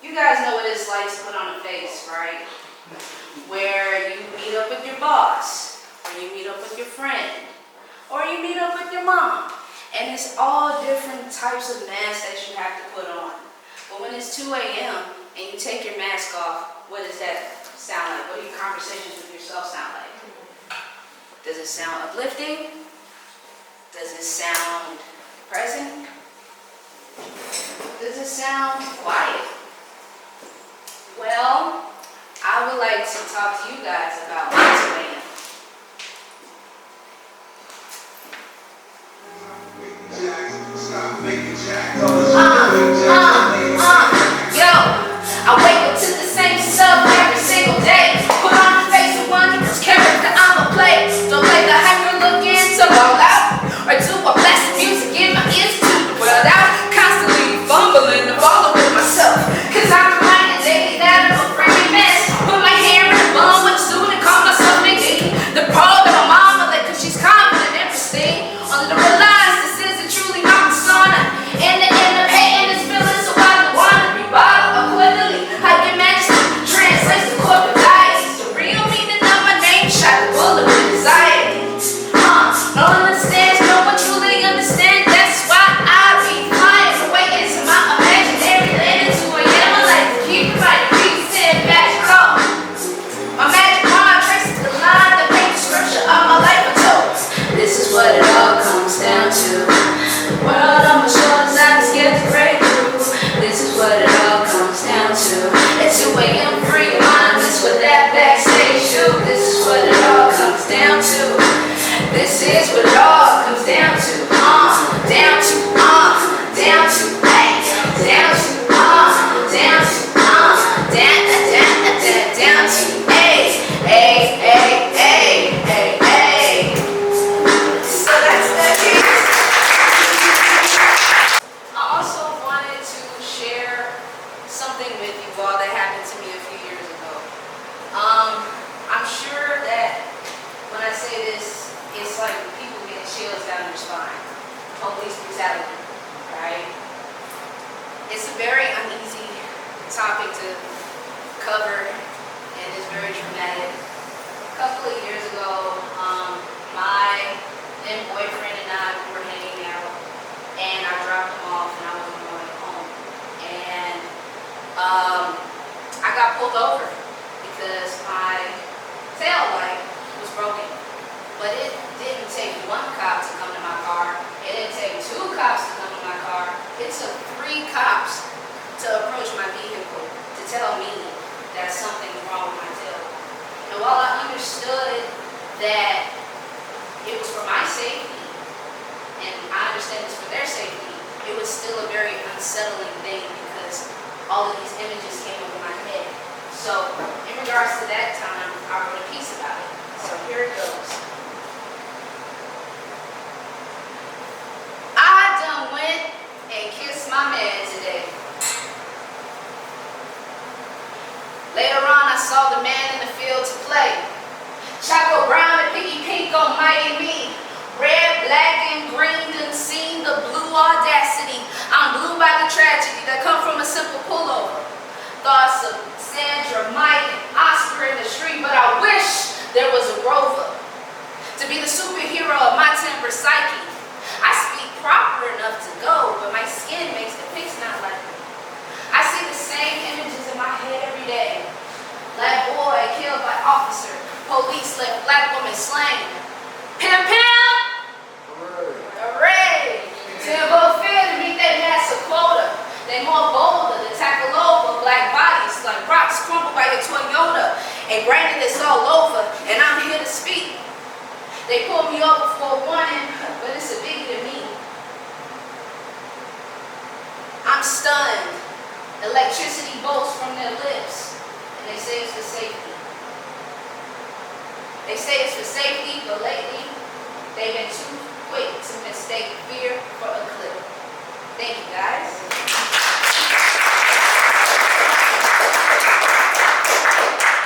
You guys know what it's like to put on a face, right? Where you meet up with your boss, or you meet up with your friend, or you meet up with your mom. And it's all different types of masks that you have to put on. But when it's 2 a.m. and you take your mask off, what does that sound like? What do your conversations with yourself sound like? Does it sound uplifting? Does it sound present? Does it sound quiet? Well, I would like to talk to you guys about my 2 a.m. Yo, I wake up to the same stuff every single day. Put on the face of wondrous character I'ma play. Don't let the hyper look into all out. Or do a blast of music in my ears to the world out. Constantly fumbling to follow with myself. Cause I'm reminded daily that I'm a freaking mess. Put my hair in a bun with a suit and call myself Big E. The proud of my mama, like, cause she's confident and pristine. Only to realize this isn't truly my persona. In the end of hating this feeling, so I don't wanna be bothered accordingly. Like your majesty translates to corporate diets. The real meaning of my name shot the bullet with anxiety. No one understands, no one truly understands. That's why I be flying away into my imaginary land. Into a I like to keep it by the beats and magical. My magic mind traces the line that makes the scripture of my life a toast. This is what it all comes down to. The world on my shoulders, I'm scared to break through. This is what it all comes down to. At 2 a.m. free mindless with that backstage shoot. This is what it all comes down to. This is what it all comes down to. Down to, down to, hey, down to, down to, down to, hey. So that's that piece. I also wanted to share something with you all that happened to me a few years ago. I'm sure that when I say this, it's like people getting chills down their spine. Police brutality, right? It's a very uneasy topic to cover, and it's very traumatic. A couple of years ago, my then boyfriend and I were hanging out, and I dropped him off, and I was on my way home. And I got pulled over because my tail light was broken. But it didn't take 1 cop to come to my car. It didn't take 2 cops to come to my car. It took 3 cops to approach my vehicle to tell me that something's wrong with my tail. And while I understood that it was for my safety, and I understand it's for their safety, it was still a very unsettling thing because all of these images came up in my head. So in regards to that time, I wrote a piece about it. So here it goes. I done went and kissed my man today. Later on, I saw the man in the field to play. Choco brown and piggy pink on mighty me. Red, black, and green done seen the blue audacity. I'm blue by the tragedy that come from a simple pullover. Thoughts of Sandra, Mike, and Oscar in the street, but I wish there was a Rover to be the superhero of my temper psyche. I speak proper enough to go, but my skin makes the pics not like me. I see the same images in my head every day. Black boy killed by officer. Police left black woman slain. Pimp, pimp! Hooray! Timbo fear to meet that massive quota. They more bolder to tackle over black bodies like rocks crumbled by your Toyota. And granted, it's all over, and I'm here to speak. They pulled me over for a warning, but it's a biggie to me. I'm stunned. Electricity bolts from their lips. They say it's for safety. They say it's for safety, but lately, they've been too quick to mistake fear for a clip. Thank you, guys.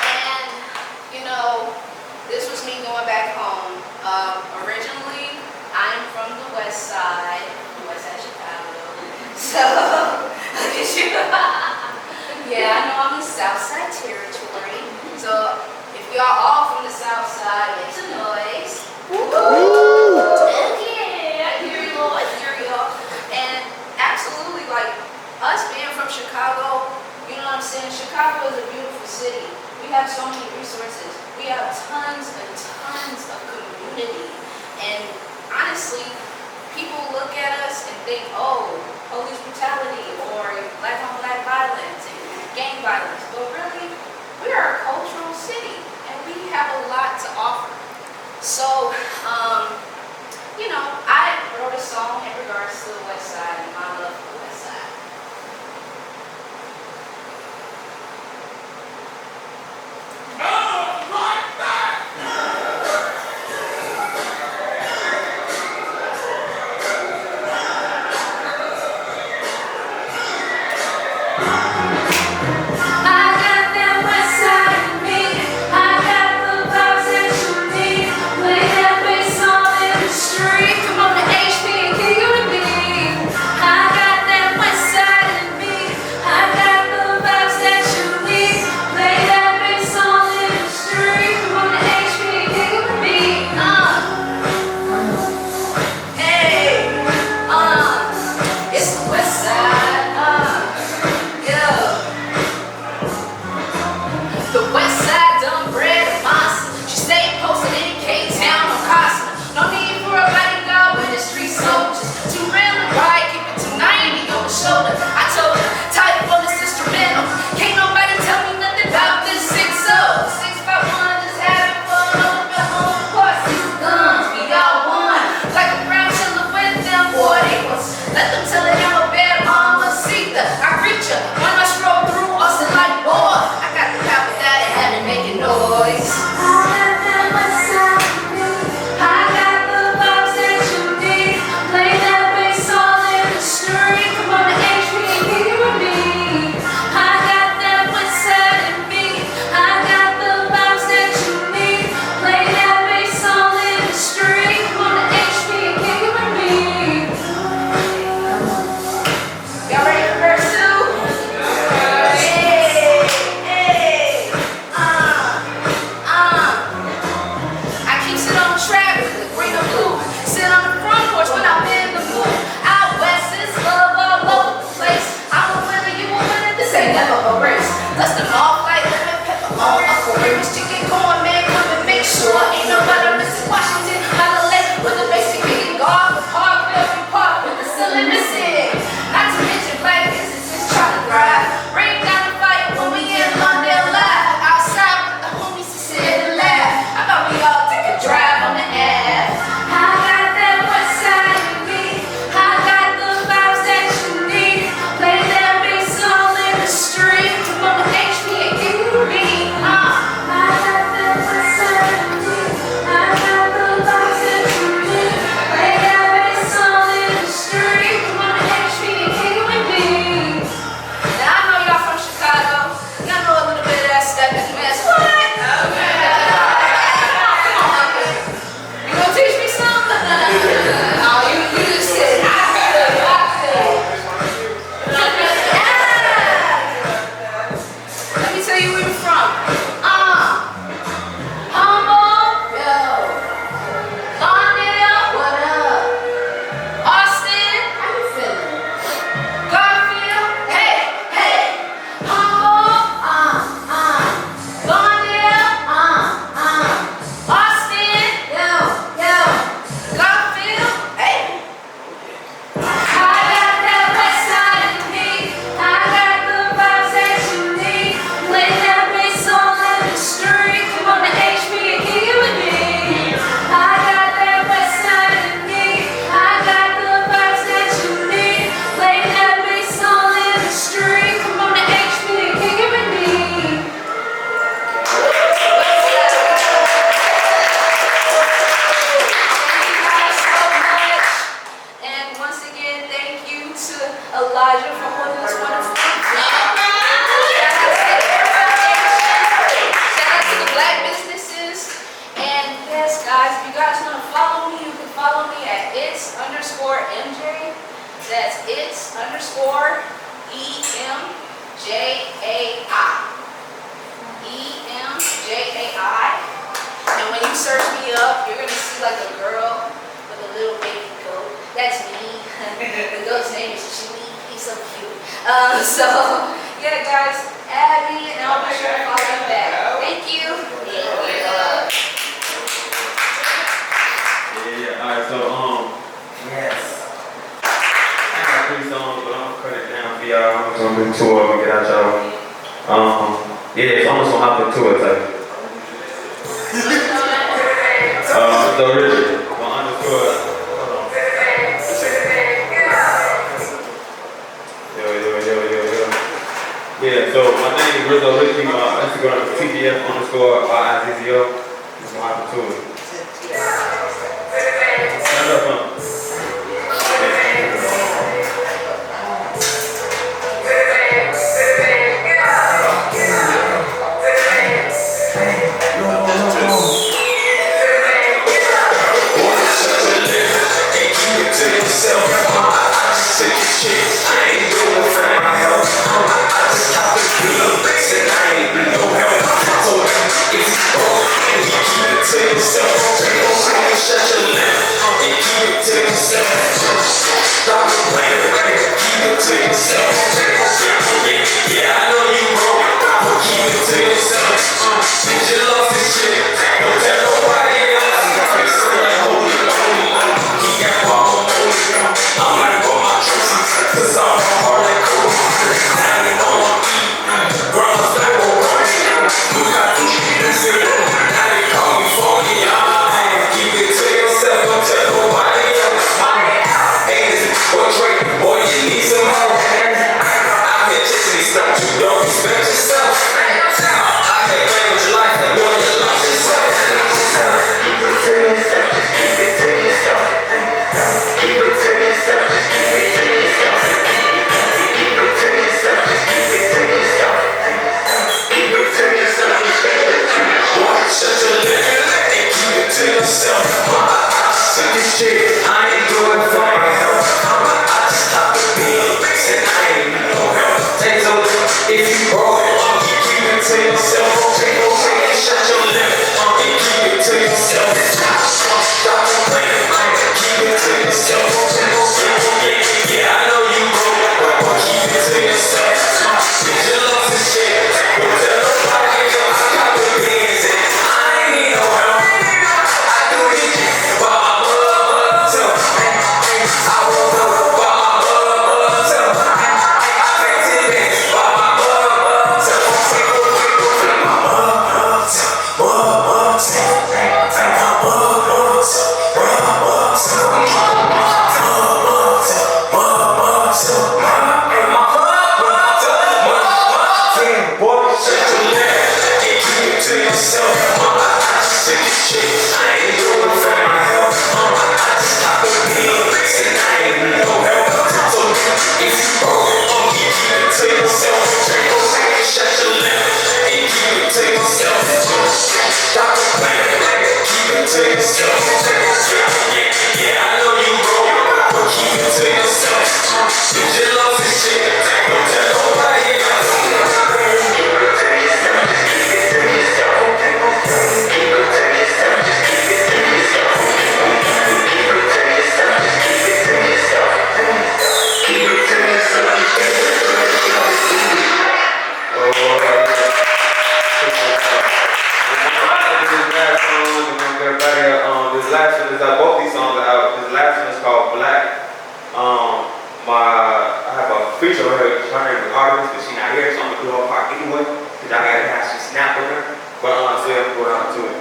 And, you know, this was me going back home. Originally, I'm from the west side Chicago. So, yeah, I know I'm in South Side territory. So, if y'all all from the South Side, make some noise. Okay, I hear you all, I hear y'all. And absolutely, like, us being from Chicago, you know what I'm saying? Chicago is a beautiful city. We have so many resources. We have tons and tons of community. And honestly, people look at us and think, oh, police brutality or black on black violence and gang violence. But really, we are a cultural city and we have a lot to offer. So, you know, I wrote a song in regards to the West Side and my love for the West Side. West side of me, I got the vibes that you need. Play that Elijah for holding this wonderful event. Shout out to the Black businesses. And yes, guys, if you guys want to follow me, you can follow me at its_MJ. That's its_EMJAI. EMJAI. And when you search me up, you're gonna see like a girl with a little baby goat. That's me. The goat's name is Chewy. He's so cute. So yeah, guys, add me and I'll be sure to follow you back. Thank you. Yeah. Alright, so Yes. I got 3 songs, but I'm gonna cut it down for y'all. I'm just gonna do 2 of them, get out y'all. Yeah, so I'm just gonna hop into it, like. So Richard, well, understood. Hold on. Yo. Yeah, so my name is Rizzo Ricky. My Instagram is TGF_IZZO. Just gonna hop into it. Stand up, huh? Both these songs are out. This last one is called Black. I have a feature with her. Her name is Artemis, but she's not here, so I'm gonna do her part anyway. Cause I gotta have some snap with her. But so yeah, we're going on to it.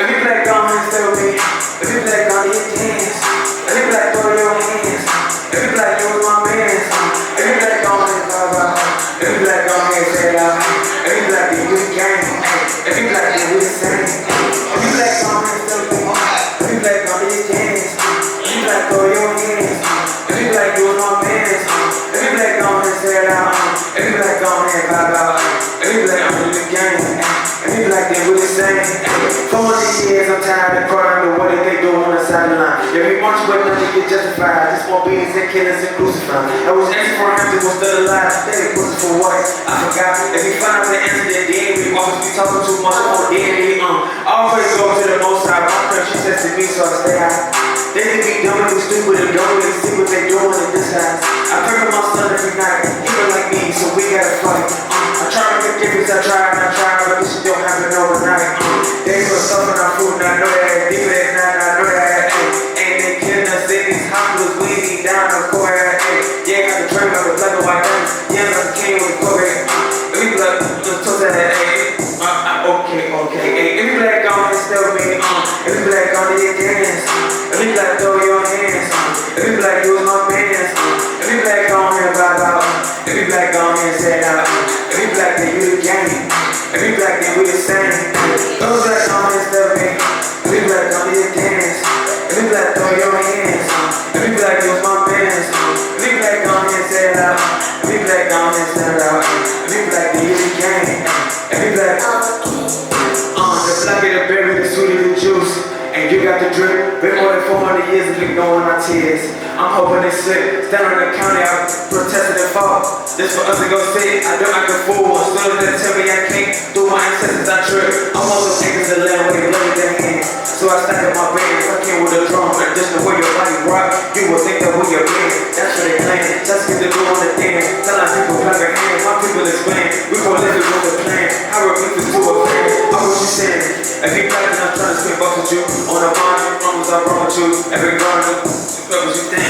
If you black, go on and tell me. If you black, go on your dance. If you black, throw your hands. If you black, you was my man. If you black, go on and vibe out. innocent crucified. I was asking for him to go still alive, steady pussy for what? I forgot. If he find out the answer, then dead me. Always be talking too much, I'm on dead me. Always go to the most high. My friend, she says to me, so I stay out. They think we dumb and we stupid and don't really see what they doing in this house. I pray for my son every night. He been like me, so we gotta fight. I try to make difference, I try, but this shit don't happen overnight. They put stuff in our food, and I know that. Deep in that night, I know that. Ain't they killing us in these hospitals, we need down the court. Yeah, got the dream of the black and white diamonds. Yeah, like the king with the Corvette. We black, just told that, okay. If you black on it, still me, if you black on it, dance. If you black, throw your hands. If you black, use my pants. If you black on here, vibe out. If you black on here, set out. If you black, then you the game. If you black, then we the same. Those black on here, still me. If you black on it, dance. If you black, throw your hands. If you black, use my pants. If you black on here, set out. If you black on here, set out. If you black, then you the game. If you black, the blacker the berry, the sweeter the juice. And you got the drip, been more than 400 years of ignoring my tears. I'm hoping they slip, stand on the county, I protested and fought. This for us to go sit, I don't act a fool. As soon as they tell me I can't, through my ancestors I trip. I'm on those acres of land where they blood in their hands. So I stack up my bands, I came with a drum. In addition to where your body rock, you would think that we your band. That's what they plan, just get the glue on the dance. Tell our people clap their hands, my people explain. We gon' live it with the plan, I repeat this to a fan. I what you saying, if you clap then I'm trying to spin bucks with you. On the bond, you promise I run with you. Every garden, you cover what you think.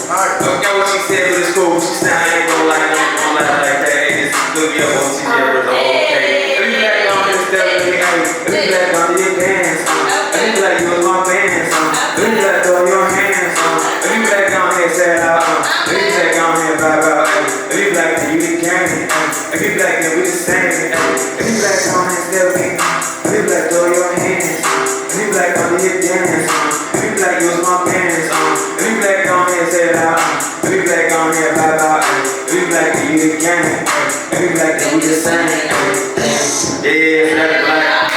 Alright, got what she said, but it's cool. She said I ain't gon' lie like that. Hey, this is good, yo, OTG, okay. If you black on this, tell me, hey. If you black on your dance, if you black, use my bands, if you black, throw your hands, if you black on here, say it out, if you black on here, vibe out, if you black, then you the game, if you black, then we the same, if you black on here, tell me, if you black, throw your hands, if you black on your dance, if you black, use my bands, if you black on here, say it out, if you black on here, vibe out, if you black, then you the game, if you black, then we the same. Yeah, that's black.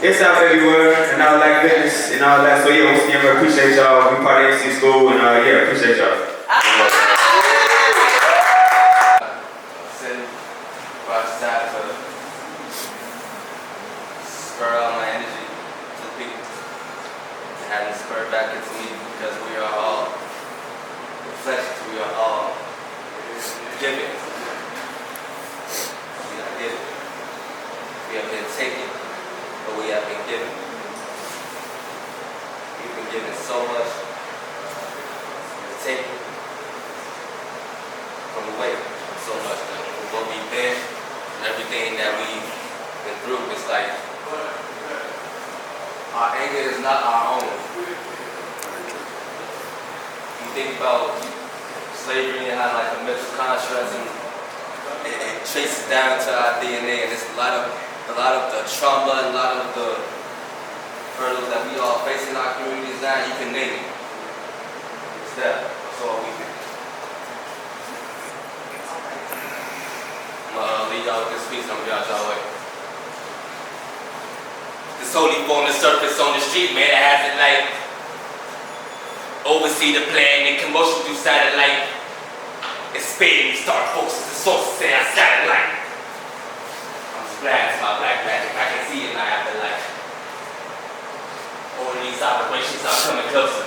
It's out everywhere and all that goodness and all that. So yeah, once again, we appreciate y'all. We part of NC School and yeah, appreciate y'all. Sitting by the side to spur all my energy to the people and have them spur back into me because we are all reflections. We are all giving. We are giving. We have been taken, but we have been given. We've been given so much, we've taken from away so much from what we've been and everything that we've been through. It's like our anger is not our own. You think about slavery and how like a mental construct and it traces down to our DNA, and it's a lot of the trauma, a lot of the hurdles that we all face in our communities now. You can name it. It's that. That's all we do. I'm gonna lead y'all with this speech. I'm gonna get out y'all way. This holy form, the surface on the street, man, it hasn't like oversee the plan and commotion through satellite. It's spinning, star forces, the sources say I satellite. I'm splashed by black magic, I can see it now after life. All these operations are coming closer.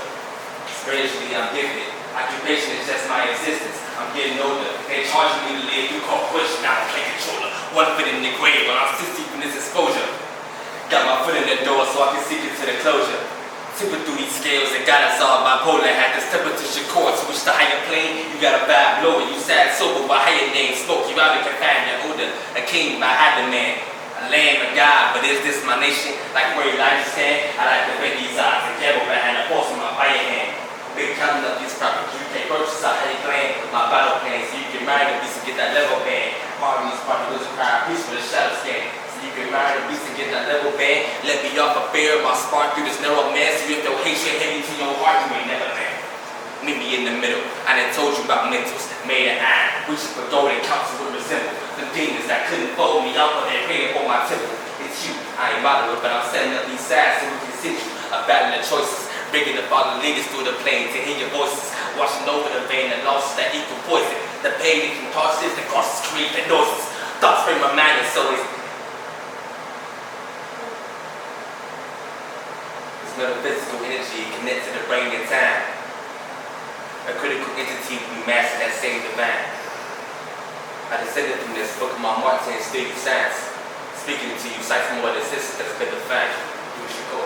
Spiritually, I'm gifted. Occupation is just my existence. I'm getting older. They charging me to live through called question. I don't play controller. One foot in the grave, but I'm still deep in this exposure. Got my foot in the door so I can seek into the closure. Tipping through these scales that got us all bipolar. Had to step into your core, switch to higher plane. You got a vibe lower. You sad sober by higher name. Smoke you out of confinement. Older, a king by higher man. A lamb, a god, but is this my nation? Like where Elijah said, I like to bend these eyes and devil behind the horse in my fire hand. Big counting up these properties. You can't purchase a honey plan with my battle plan. So you can marry the beast and get that level band. Part of these particles cry peace for the shadow scan. You can marry the beast and get that level band. Let me off a bear, my spark through this narrow man. So you have to hate shit heavy to your heart, you ain't never land. Meet me in the middle. I done told you about mentals, made of iron, reaching for gold and council with resemble. The demons that couldn't fold me out, but they paid for my temple. It's you. I ain't moderate, but I'm setting up these sides so we can see a battle of choices. Bringing the father leaders through the plane to hear your voices. Washing over the vein and losses that equal poison. The pain that can cause this, the causes grief and noises. Thoughts frame my mind and so it's metaphysical energy connected to the brain and time. A critical entity we master that same divine. I descended from this book of my Martin and Steve Science. Speaking to you, sights more than systems that's been defined. You should go.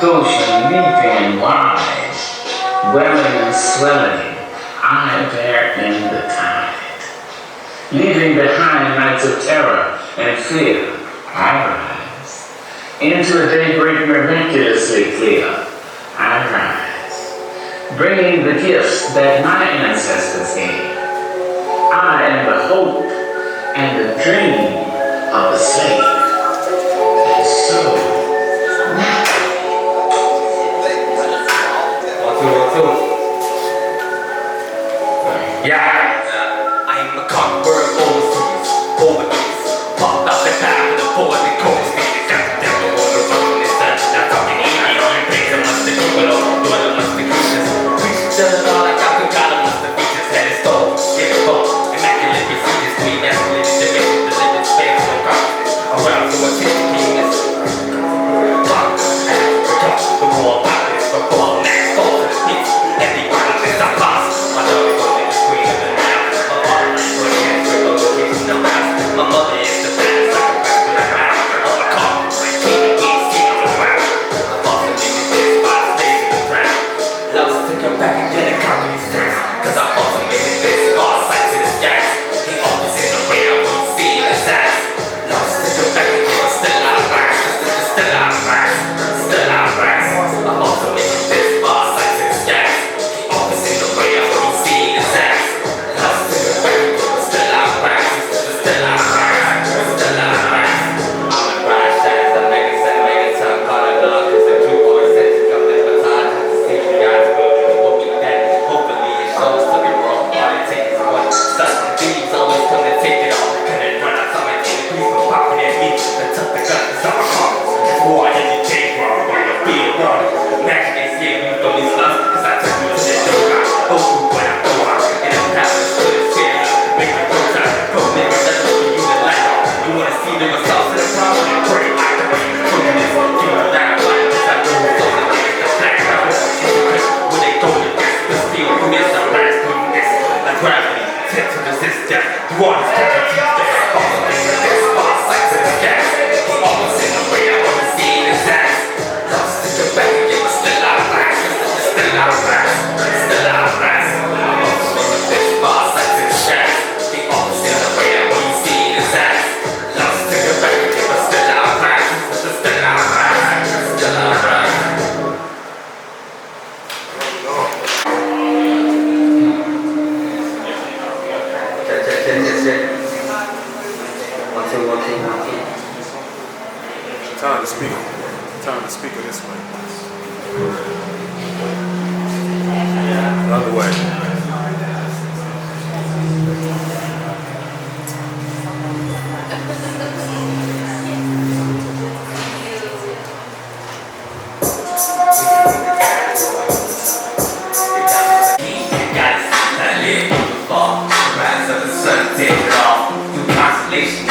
Ocean leaping wide, welling and swelling, I bear in the tide. Leaving behind nights of terror and fear, I rise. Into a daybreak miraculously clear, I rise. Bringing the gifts that my ancestors gave. I am the hope and the dream of the slave. And so, yeah, I am a conqueror overseas, overseas. Popped up and back with the poet and cold speed. Got the devil on the road in the sun. Not talking easy on your face. I must have good all doing the must have goodness. Preach to all I got to God, I must have features. Head is stole, get it full. Immaculate procedures, we escalated the mission, the limit space, no consciousness. Around Turn the speaker. Turn the speaker this way. The other way. Rise of the sun, take it off. Through constellation,